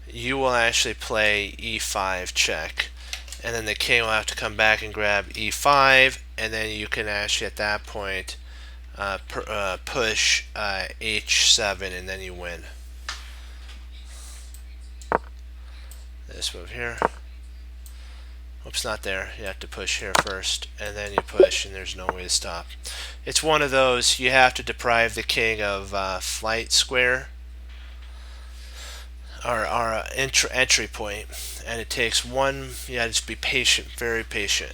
You will actually play e5 check, and then the king will have to come back and grab e5, and then you can actually at that point push h7, and then you win. This move here. Oops, not there. You have to push here first, and then you push, and there's no way to stop. It's one of those, you have to deprive the king of flight square, or entry point, and it takes one. You have to just be patient, very patient.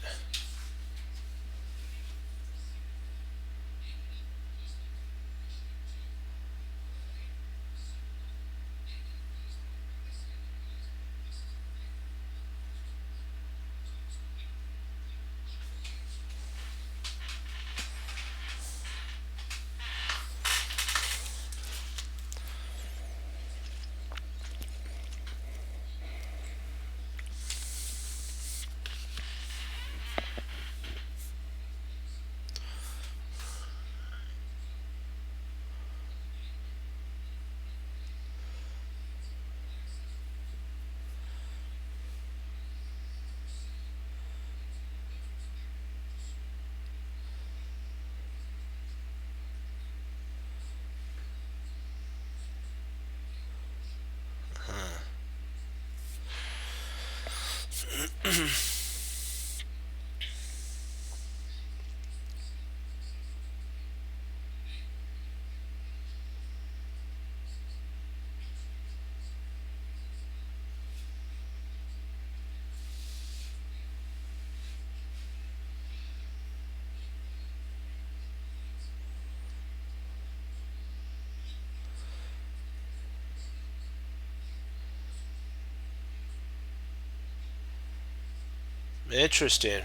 Interesting.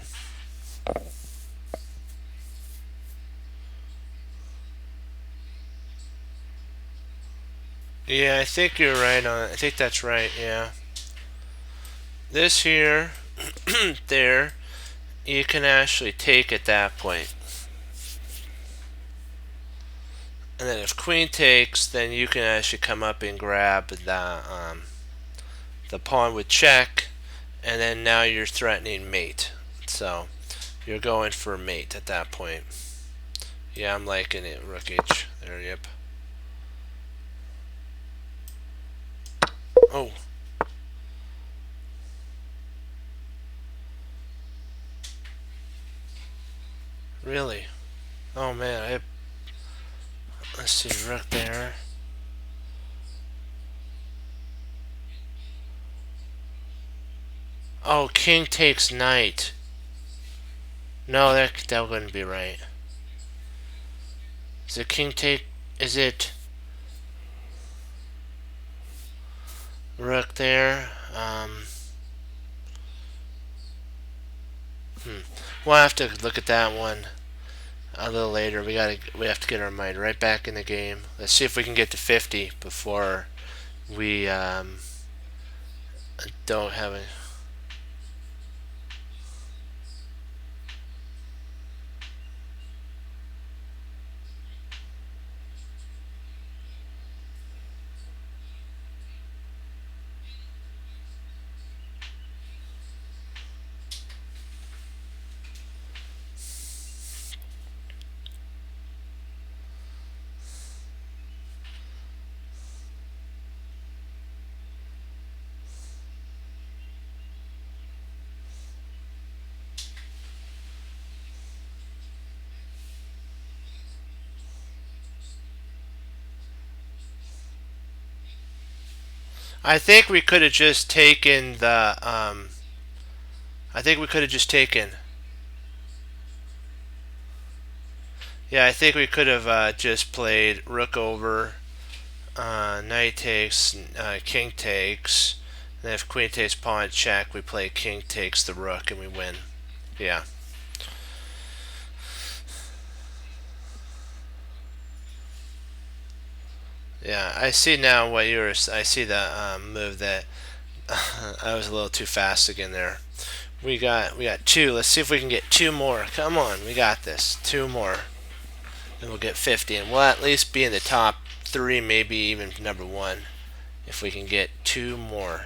Yeah, I think you're right on. I think that's right. Yeah. This here, there, you can actually take at that point. And then if queen takes, then you can actually come up and grab the pawn with check, and then now you're threatening mate. So you're going for mate at that point. Yeah, I'm liking it. Rook H. There, yep. Oh. Really? Oh man, let's see, rook there. Oh, king takes knight. No, that wouldn't be right. Is it king take? Is it rook there? We'll have to look at that one a little later. We have to get our mind right back in the game. Let's see if we can get to 50 before we don't have it. I think we could have just taken the. I think we could have just taken. Yeah, I think we could have just played rook over, knight takes, king takes. And if queen takes pawn check, we play king takes the rook and we win. Yeah. Yeah, I see now what you were. I see the move that I was a little too fast again there. We got two. Let's see if we can get two more. Come on, we got this. Two more, and we'll get 50, and we'll at least be in the top three, maybe even number one, if we can get two more.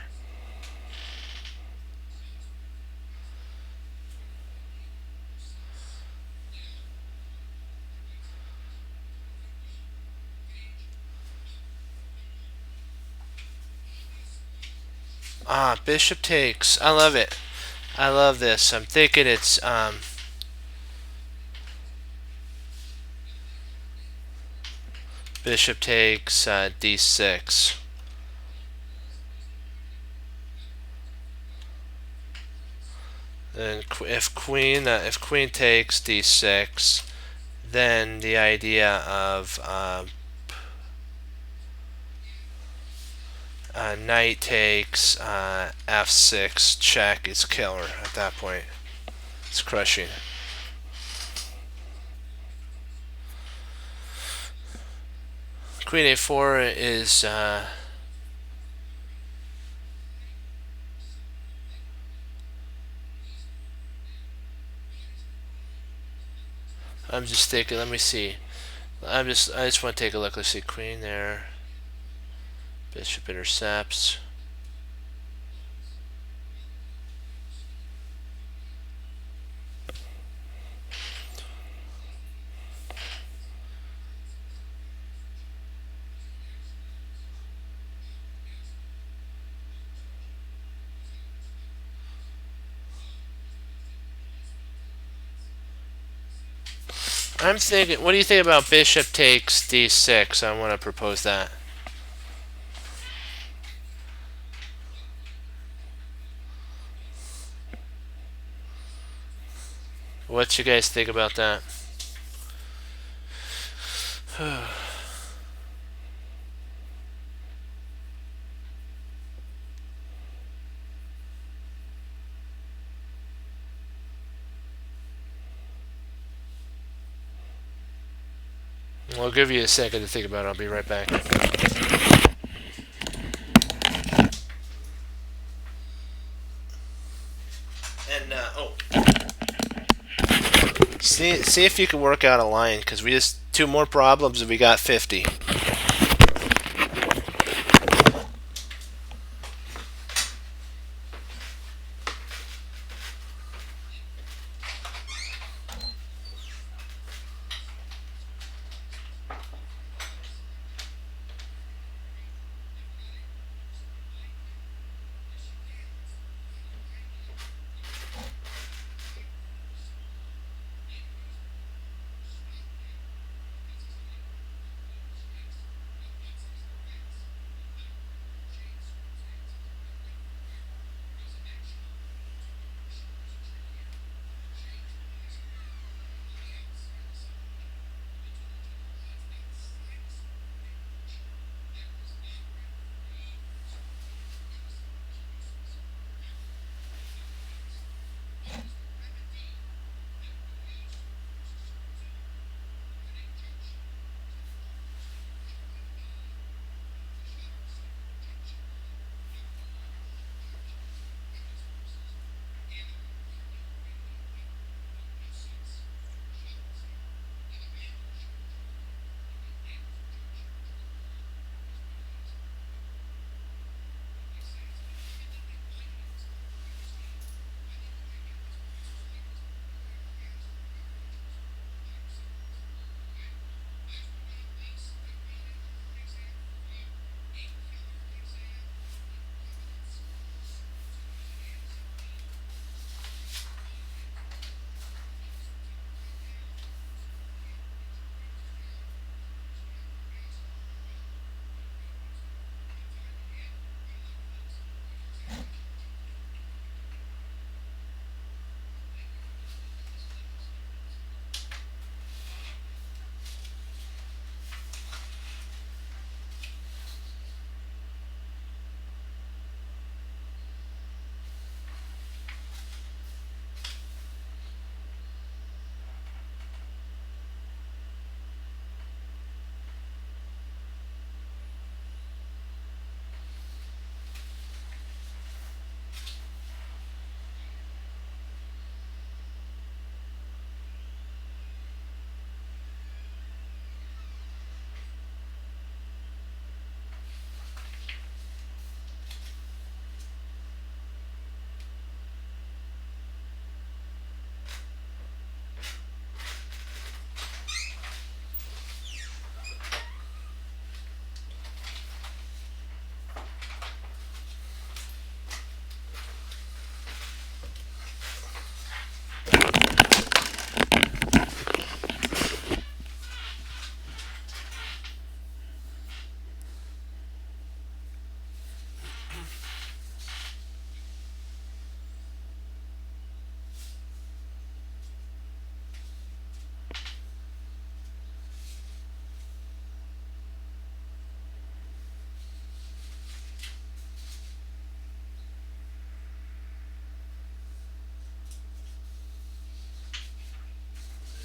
Ah, bishop takes. I love it. I love this. I'm thinking it's bishop takes d6. And if queen takes d6, then the idea of knight takes f6 check is killer at that point. It's crushing. Queen a4 is I'm just thinking. Let me see. I just want to take a look. Let's see. Queen there. Bishop intercepts. I'm thinking, what do you think about bishop takes d6? I want to propose that. What you guys think about that? I'll give you a second to think about it. I'll be right back. And see if you can work out a line, because we just two more problems and we got 50.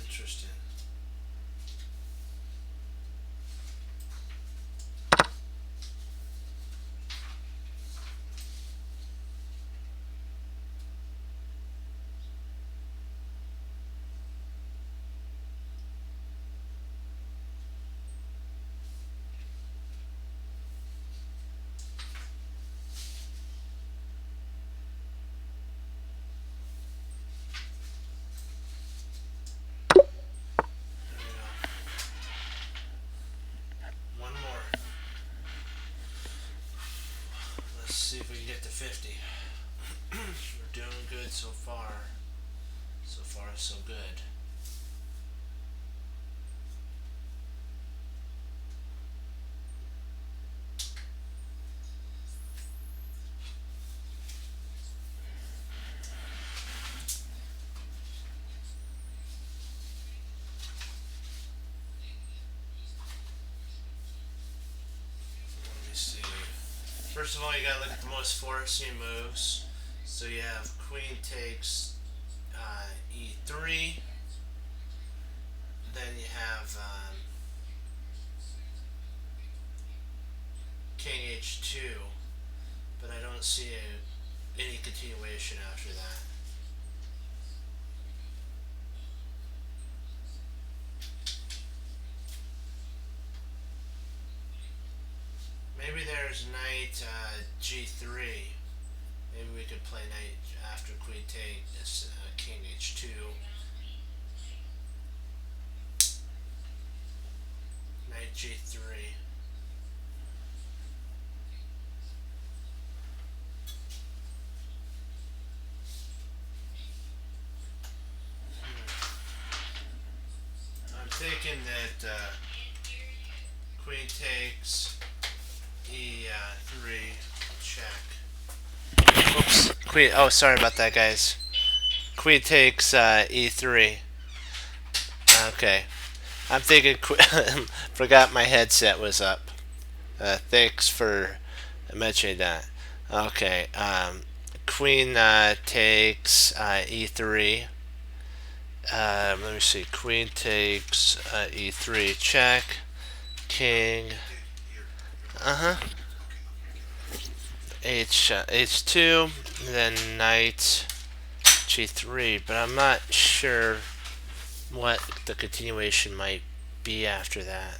Interesting. One more. Let's see if we can get to 50. We're doing good so far. So far, so good. first of all, you gotta look at the most forcing moves. So you have queen takes e3. Then you have king h2. But I don't see any continuation after that. Maybe there's knight g3. Maybe we could play knight after queen takes king h2. Knight g3. I'm thinking that queen takes e3 check. Oops. Queen. Oh, sorry about that, guys. Queen takes e3. Okay. I'm thinking. Forgot my headset was up. Thanks for mentioning that. Okay. Queen takes e3. Let me see. Queen takes e3 check. King. H2. Then knight g3. But I'm not sure what the continuation might be after that.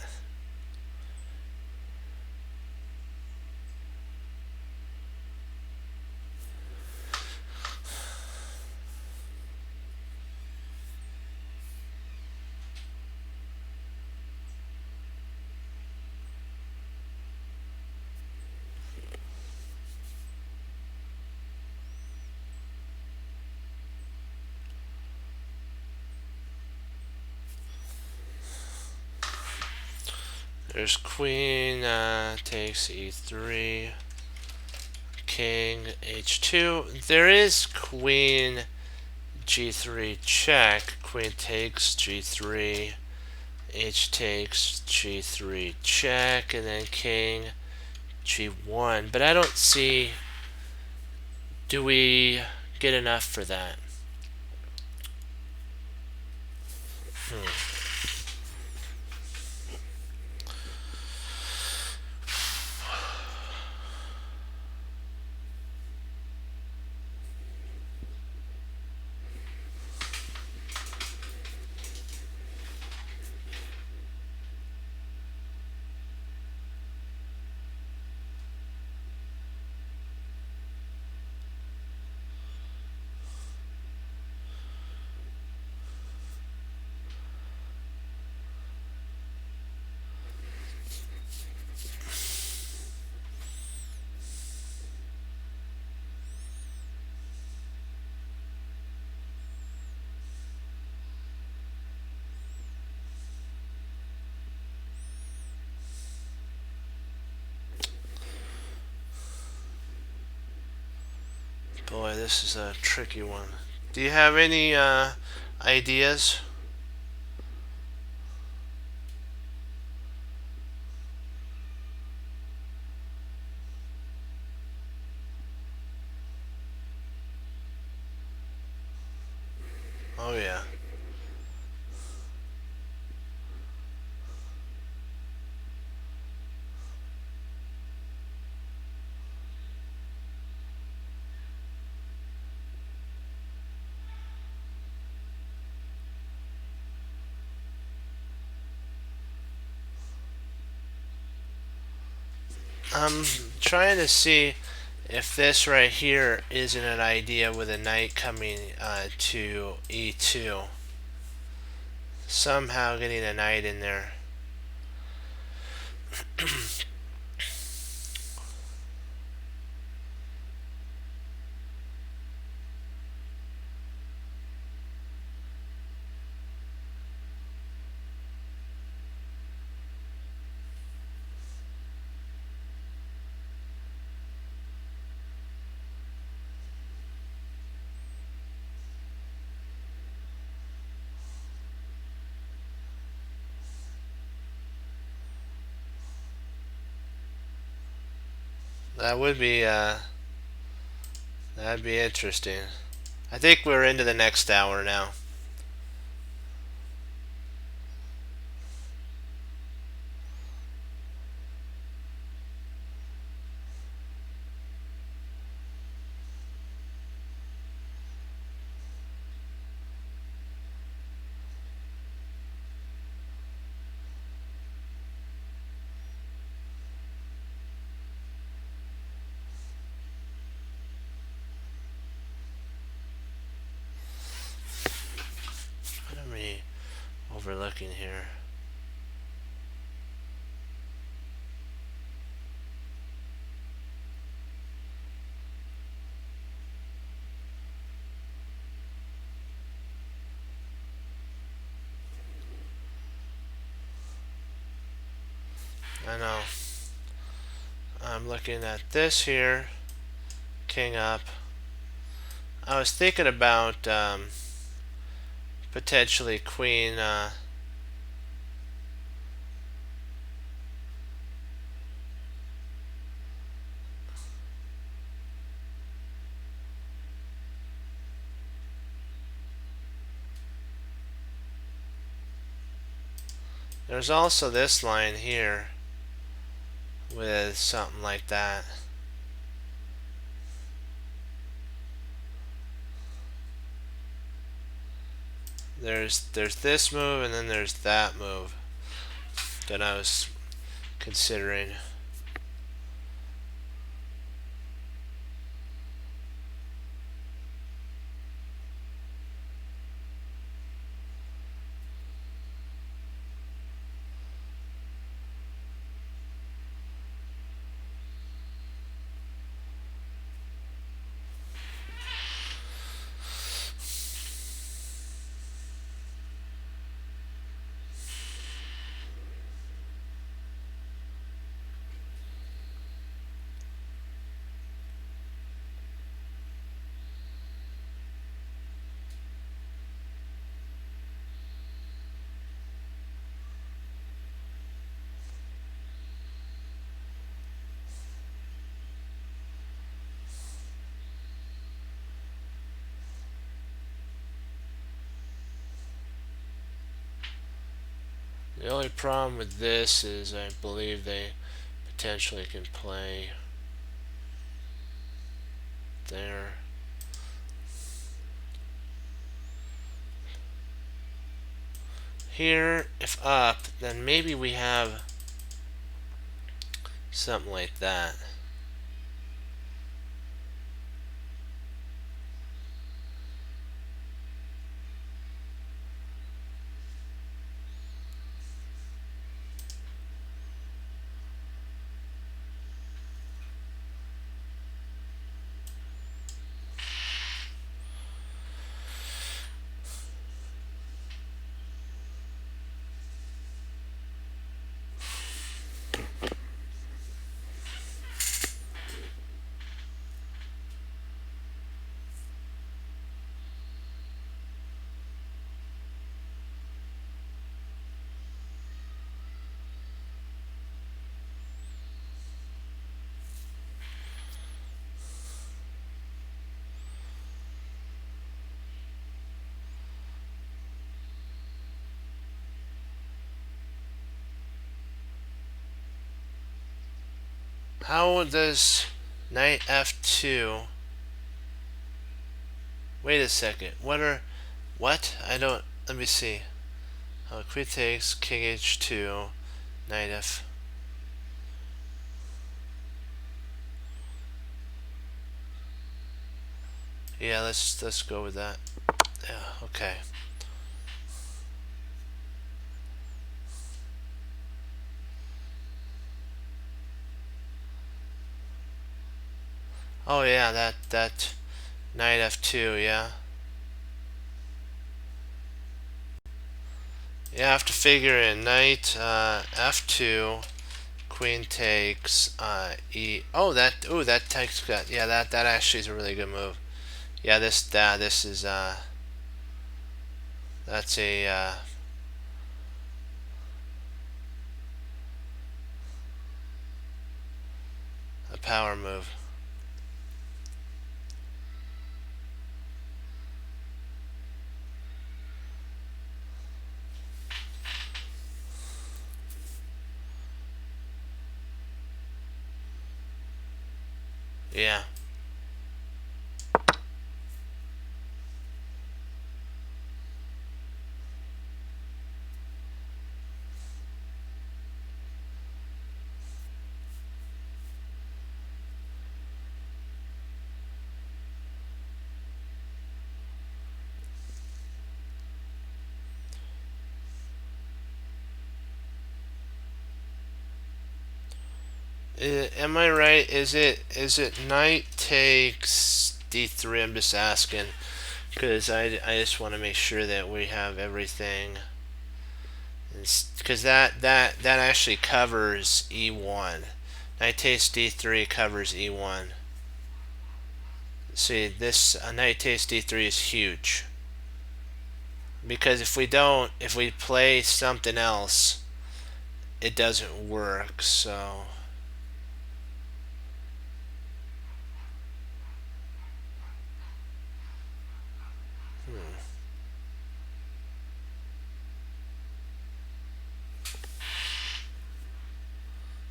There's queen takes e3, king h2. There is queen g3 check, queen takes g3, h takes g3 check, and then king g1. But I don't see. Do we get enough for that? Boy, this is a tricky one. Do you have any ideas? Oh yeah. I'm trying to see if this right here isn't an idea with a knight coming to e2. Somehow getting a knight in there. That would be that'd be interesting. I think we're into the next hour now. What am I overlooking here? I know. I'm looking at this here. King up. I was thinking about potentially queen. There's also this line here with something like that. There's this move and then there's that move that I was considering. The only problem with this is I believe they potentially can play there. Here, if up, then maybe we have something like that. How does knight f2? Wait a second. What? I don't. Let me see. Queen takes king h2, knight f. Yeah, let's go with that. Yeah, okay. Oh yeah, that knight f2, yeah. You have to figure in knight f2, queen takes e. Oh, that takes that. Yeah, that actually is a really good move. Yeah, this is that's a power move. Yeah. Am I right? Is it knight takes d3? I'm just asking because I just want to make sure that we have everything. Because that actually covers e1. Knight takes d3 covers e1. See, this knight takes d3 is huge. Because if we play something else, it doesn't work. So.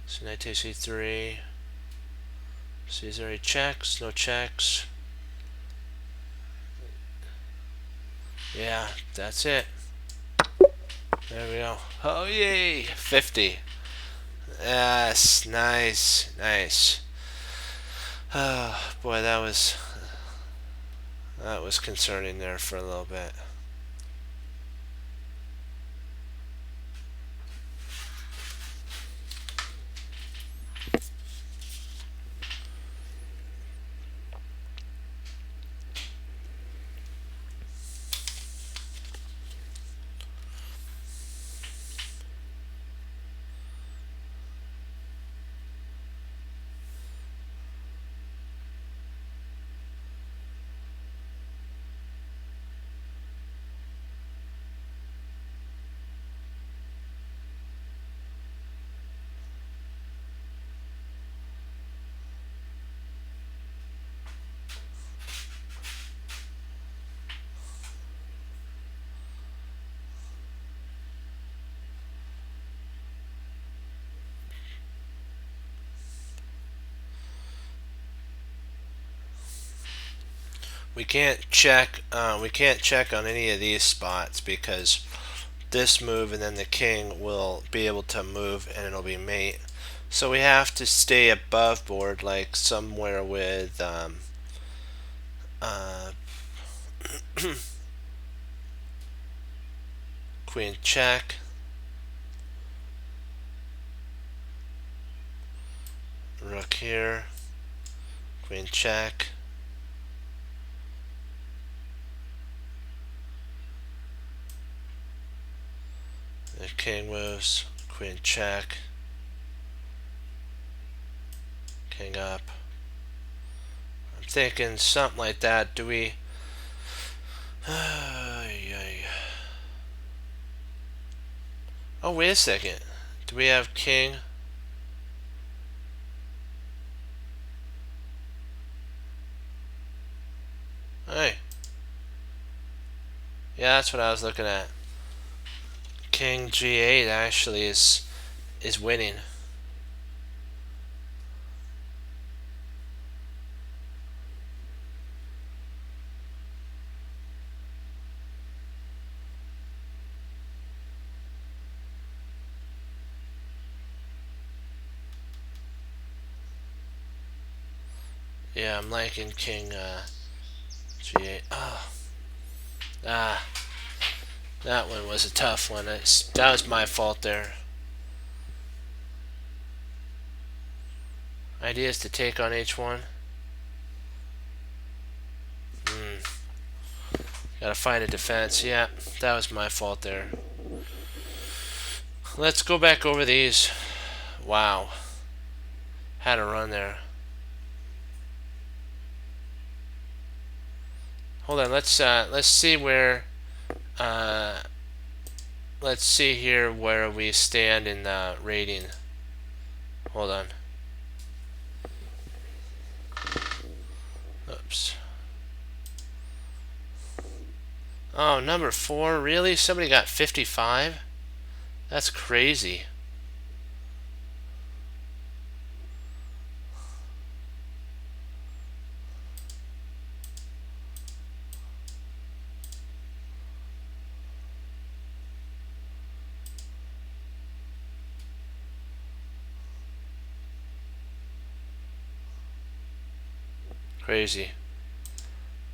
So knight takes e3. So is there any checks? No checks. Yeah, that's it. There we go. Oh yay! 50. Yes, nice, nice. Oh boy, that was concerning there for a little bit. We can't check. We can't check on any of these spots because this move and then the king will be able to move and it'll be mate. So we have to stay above board, like somewhere with queen check, rook here, queen check. The king moves, queen check, king up. I'm thinking something like that. Do we? Oh, wait a second. Do we have king? Hey. Yeah, that's what I was looking at. King g8 actually is winning. Yeah, I'm liking king g8. Oh. Ah. That one was a tough one. That was my fault there. Ideas to take on h1. Gotta find a defense. Yeah, that was my fault there. Let's go back over these. Wow. Had a run there. Hold on. Let's see where. Let's see here where we stand in the rating. Hold on. Oh, number 4, really? Somebody got 55? That's crazy. Crazy.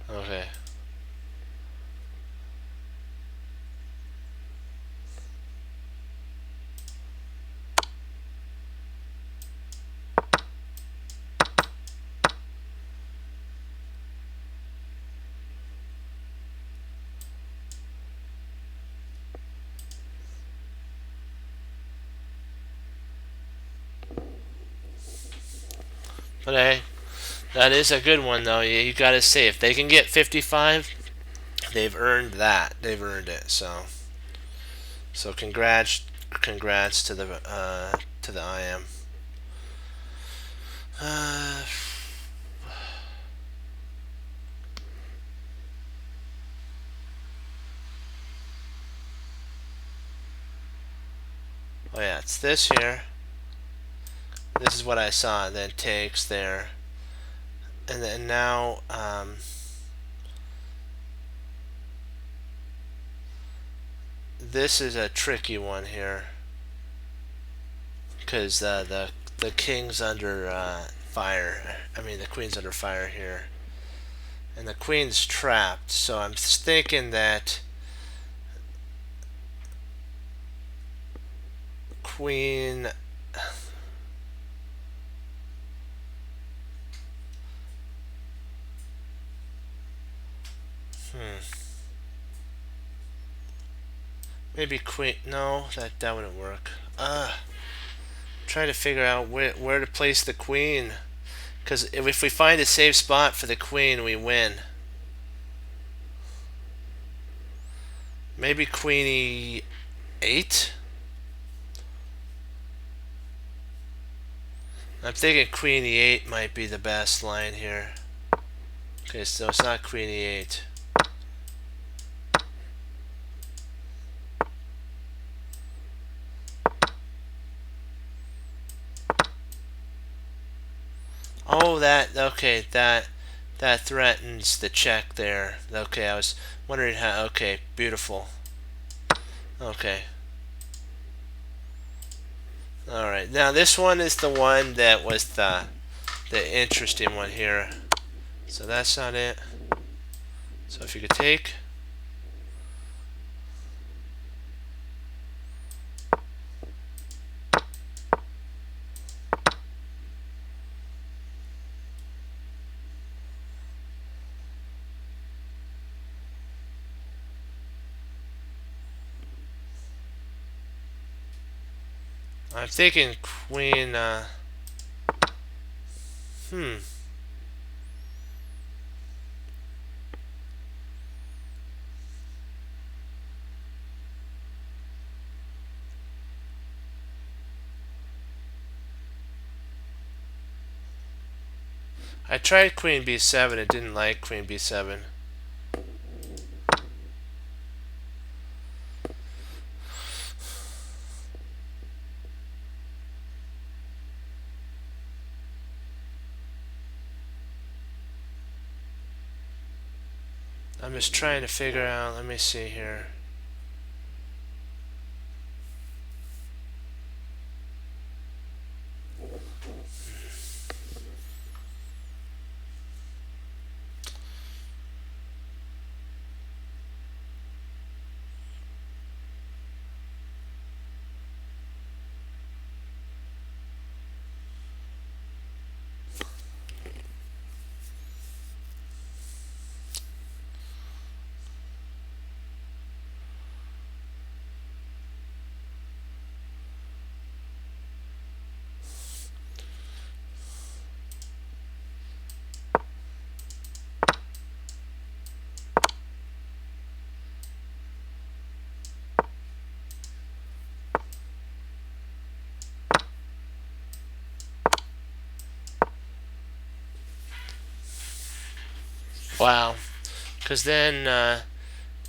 Okay. But hey, that is a good one though. You gotta say, if they can get 55, they've earned that. They've earned it. So congrats to the IM. Uh, oh yeah, it's this here. This is what I saw. Then takes there, and then now this is a tricky one here because the king's under fire. I mean the queen's under fire here, and the queen's trapped. So I'm thinking that queen. Maybe queen. No, that wouldn't work. Trying to figure out where to place the queen. Because if we find a safe spot for the queen, we win. Maybe queen e8? I'm thinking queen e8 might be the best line here. Okay, so it's not queen e8. Oh, okay, that threatens the check there. Okay, I was wondering how. Okay, beautiful. Okay. Alright, now this one is the one that was the interesting one here. So that's not it. So if you could take. I'm thinking queen, I tried queen b7, it didn't like queen b7. I'm just trying to figure out, let me see here. Wow. Because then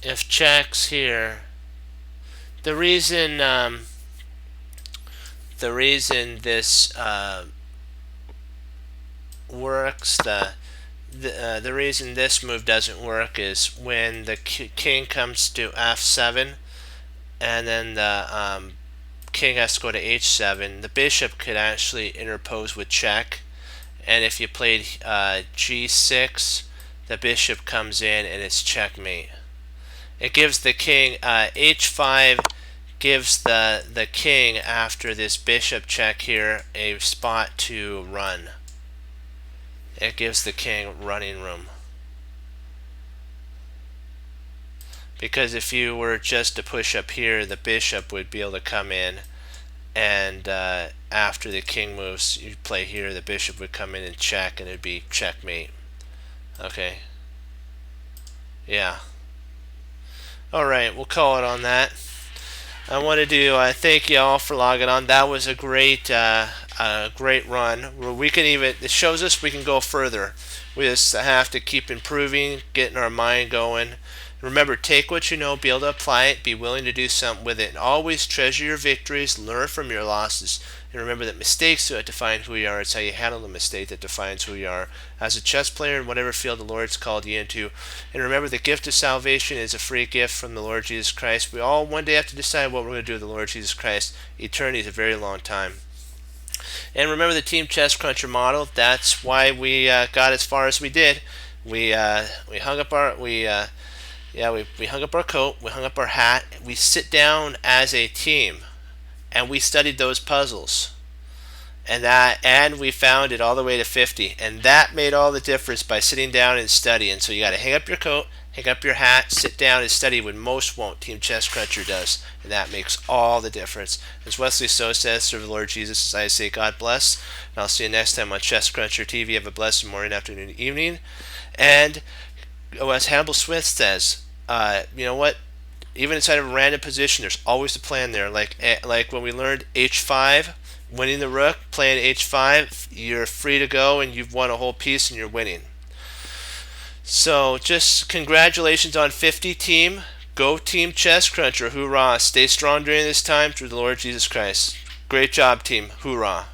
if check's here, the reason this works, the reason this move doesn't work is when the king comes to f7, and then the king has to go to h7. The bishop could actually interpose with check, and if you played g6, the bishop comes in and it's checkmate. It gives the king h5 gives the king, after this bishop check here, a spot to run. It gives the king running room. Because if you were just to push up here, the bishop would be able to come in, and after the king moves, you play here, the bishop would come in and check, and it'd be checkmate. Okay. Yeah. Alright, we'll call it on that. I wanted to thank you all for logging on. That was a great run. Where we can even, it shows us we can go further. We just have to keep improving, getting our mind going. Remember, take what you know, be able to apply it, be willing to do something with it, and always treasure your victories, learn from your losses, and remember that mistakes don't define who you are. It's how you handle the mistake that defines who you are as a chess player in whatever field the Lord's called you into. And remember, the gift of salvation is a free gift from the Lord Jesus Christ. We all one day have to decide what we're going to do with the Lord Jesus Christ. Eternity is a very long time. And remember the Team Chess Cruncher model. That's why we got as far as we did. We hung up our we hung up our coat, we hung up our hat, we sit down as a team, and we studied those puzzles, and we found it all the way to 50, and that made all the difference by sitting down and studying. So you got to hang up your coat, hang up your hat, sit down and study when most won't. Team Chess Cruncher does, and that makes all the difference. As Wesley So says, serve the Lord Jesus, as I say, God bless, and I'll see you next time on Chess Cruncher TV. Have a blessed morning, afternoon, evening, and as Hannibal Smith says, you know what? Even inside of a random position, there's always a plan there. Like when we learned h5, winning the rook, playing h5, you're free to go and you've won a whole piece and you're winning. So just congratulations on 50, team. Go Team Chess Cruncher. Hoorah. Stay strong during this time through the Lord Jesus Christ. Great job, team. Hoorah.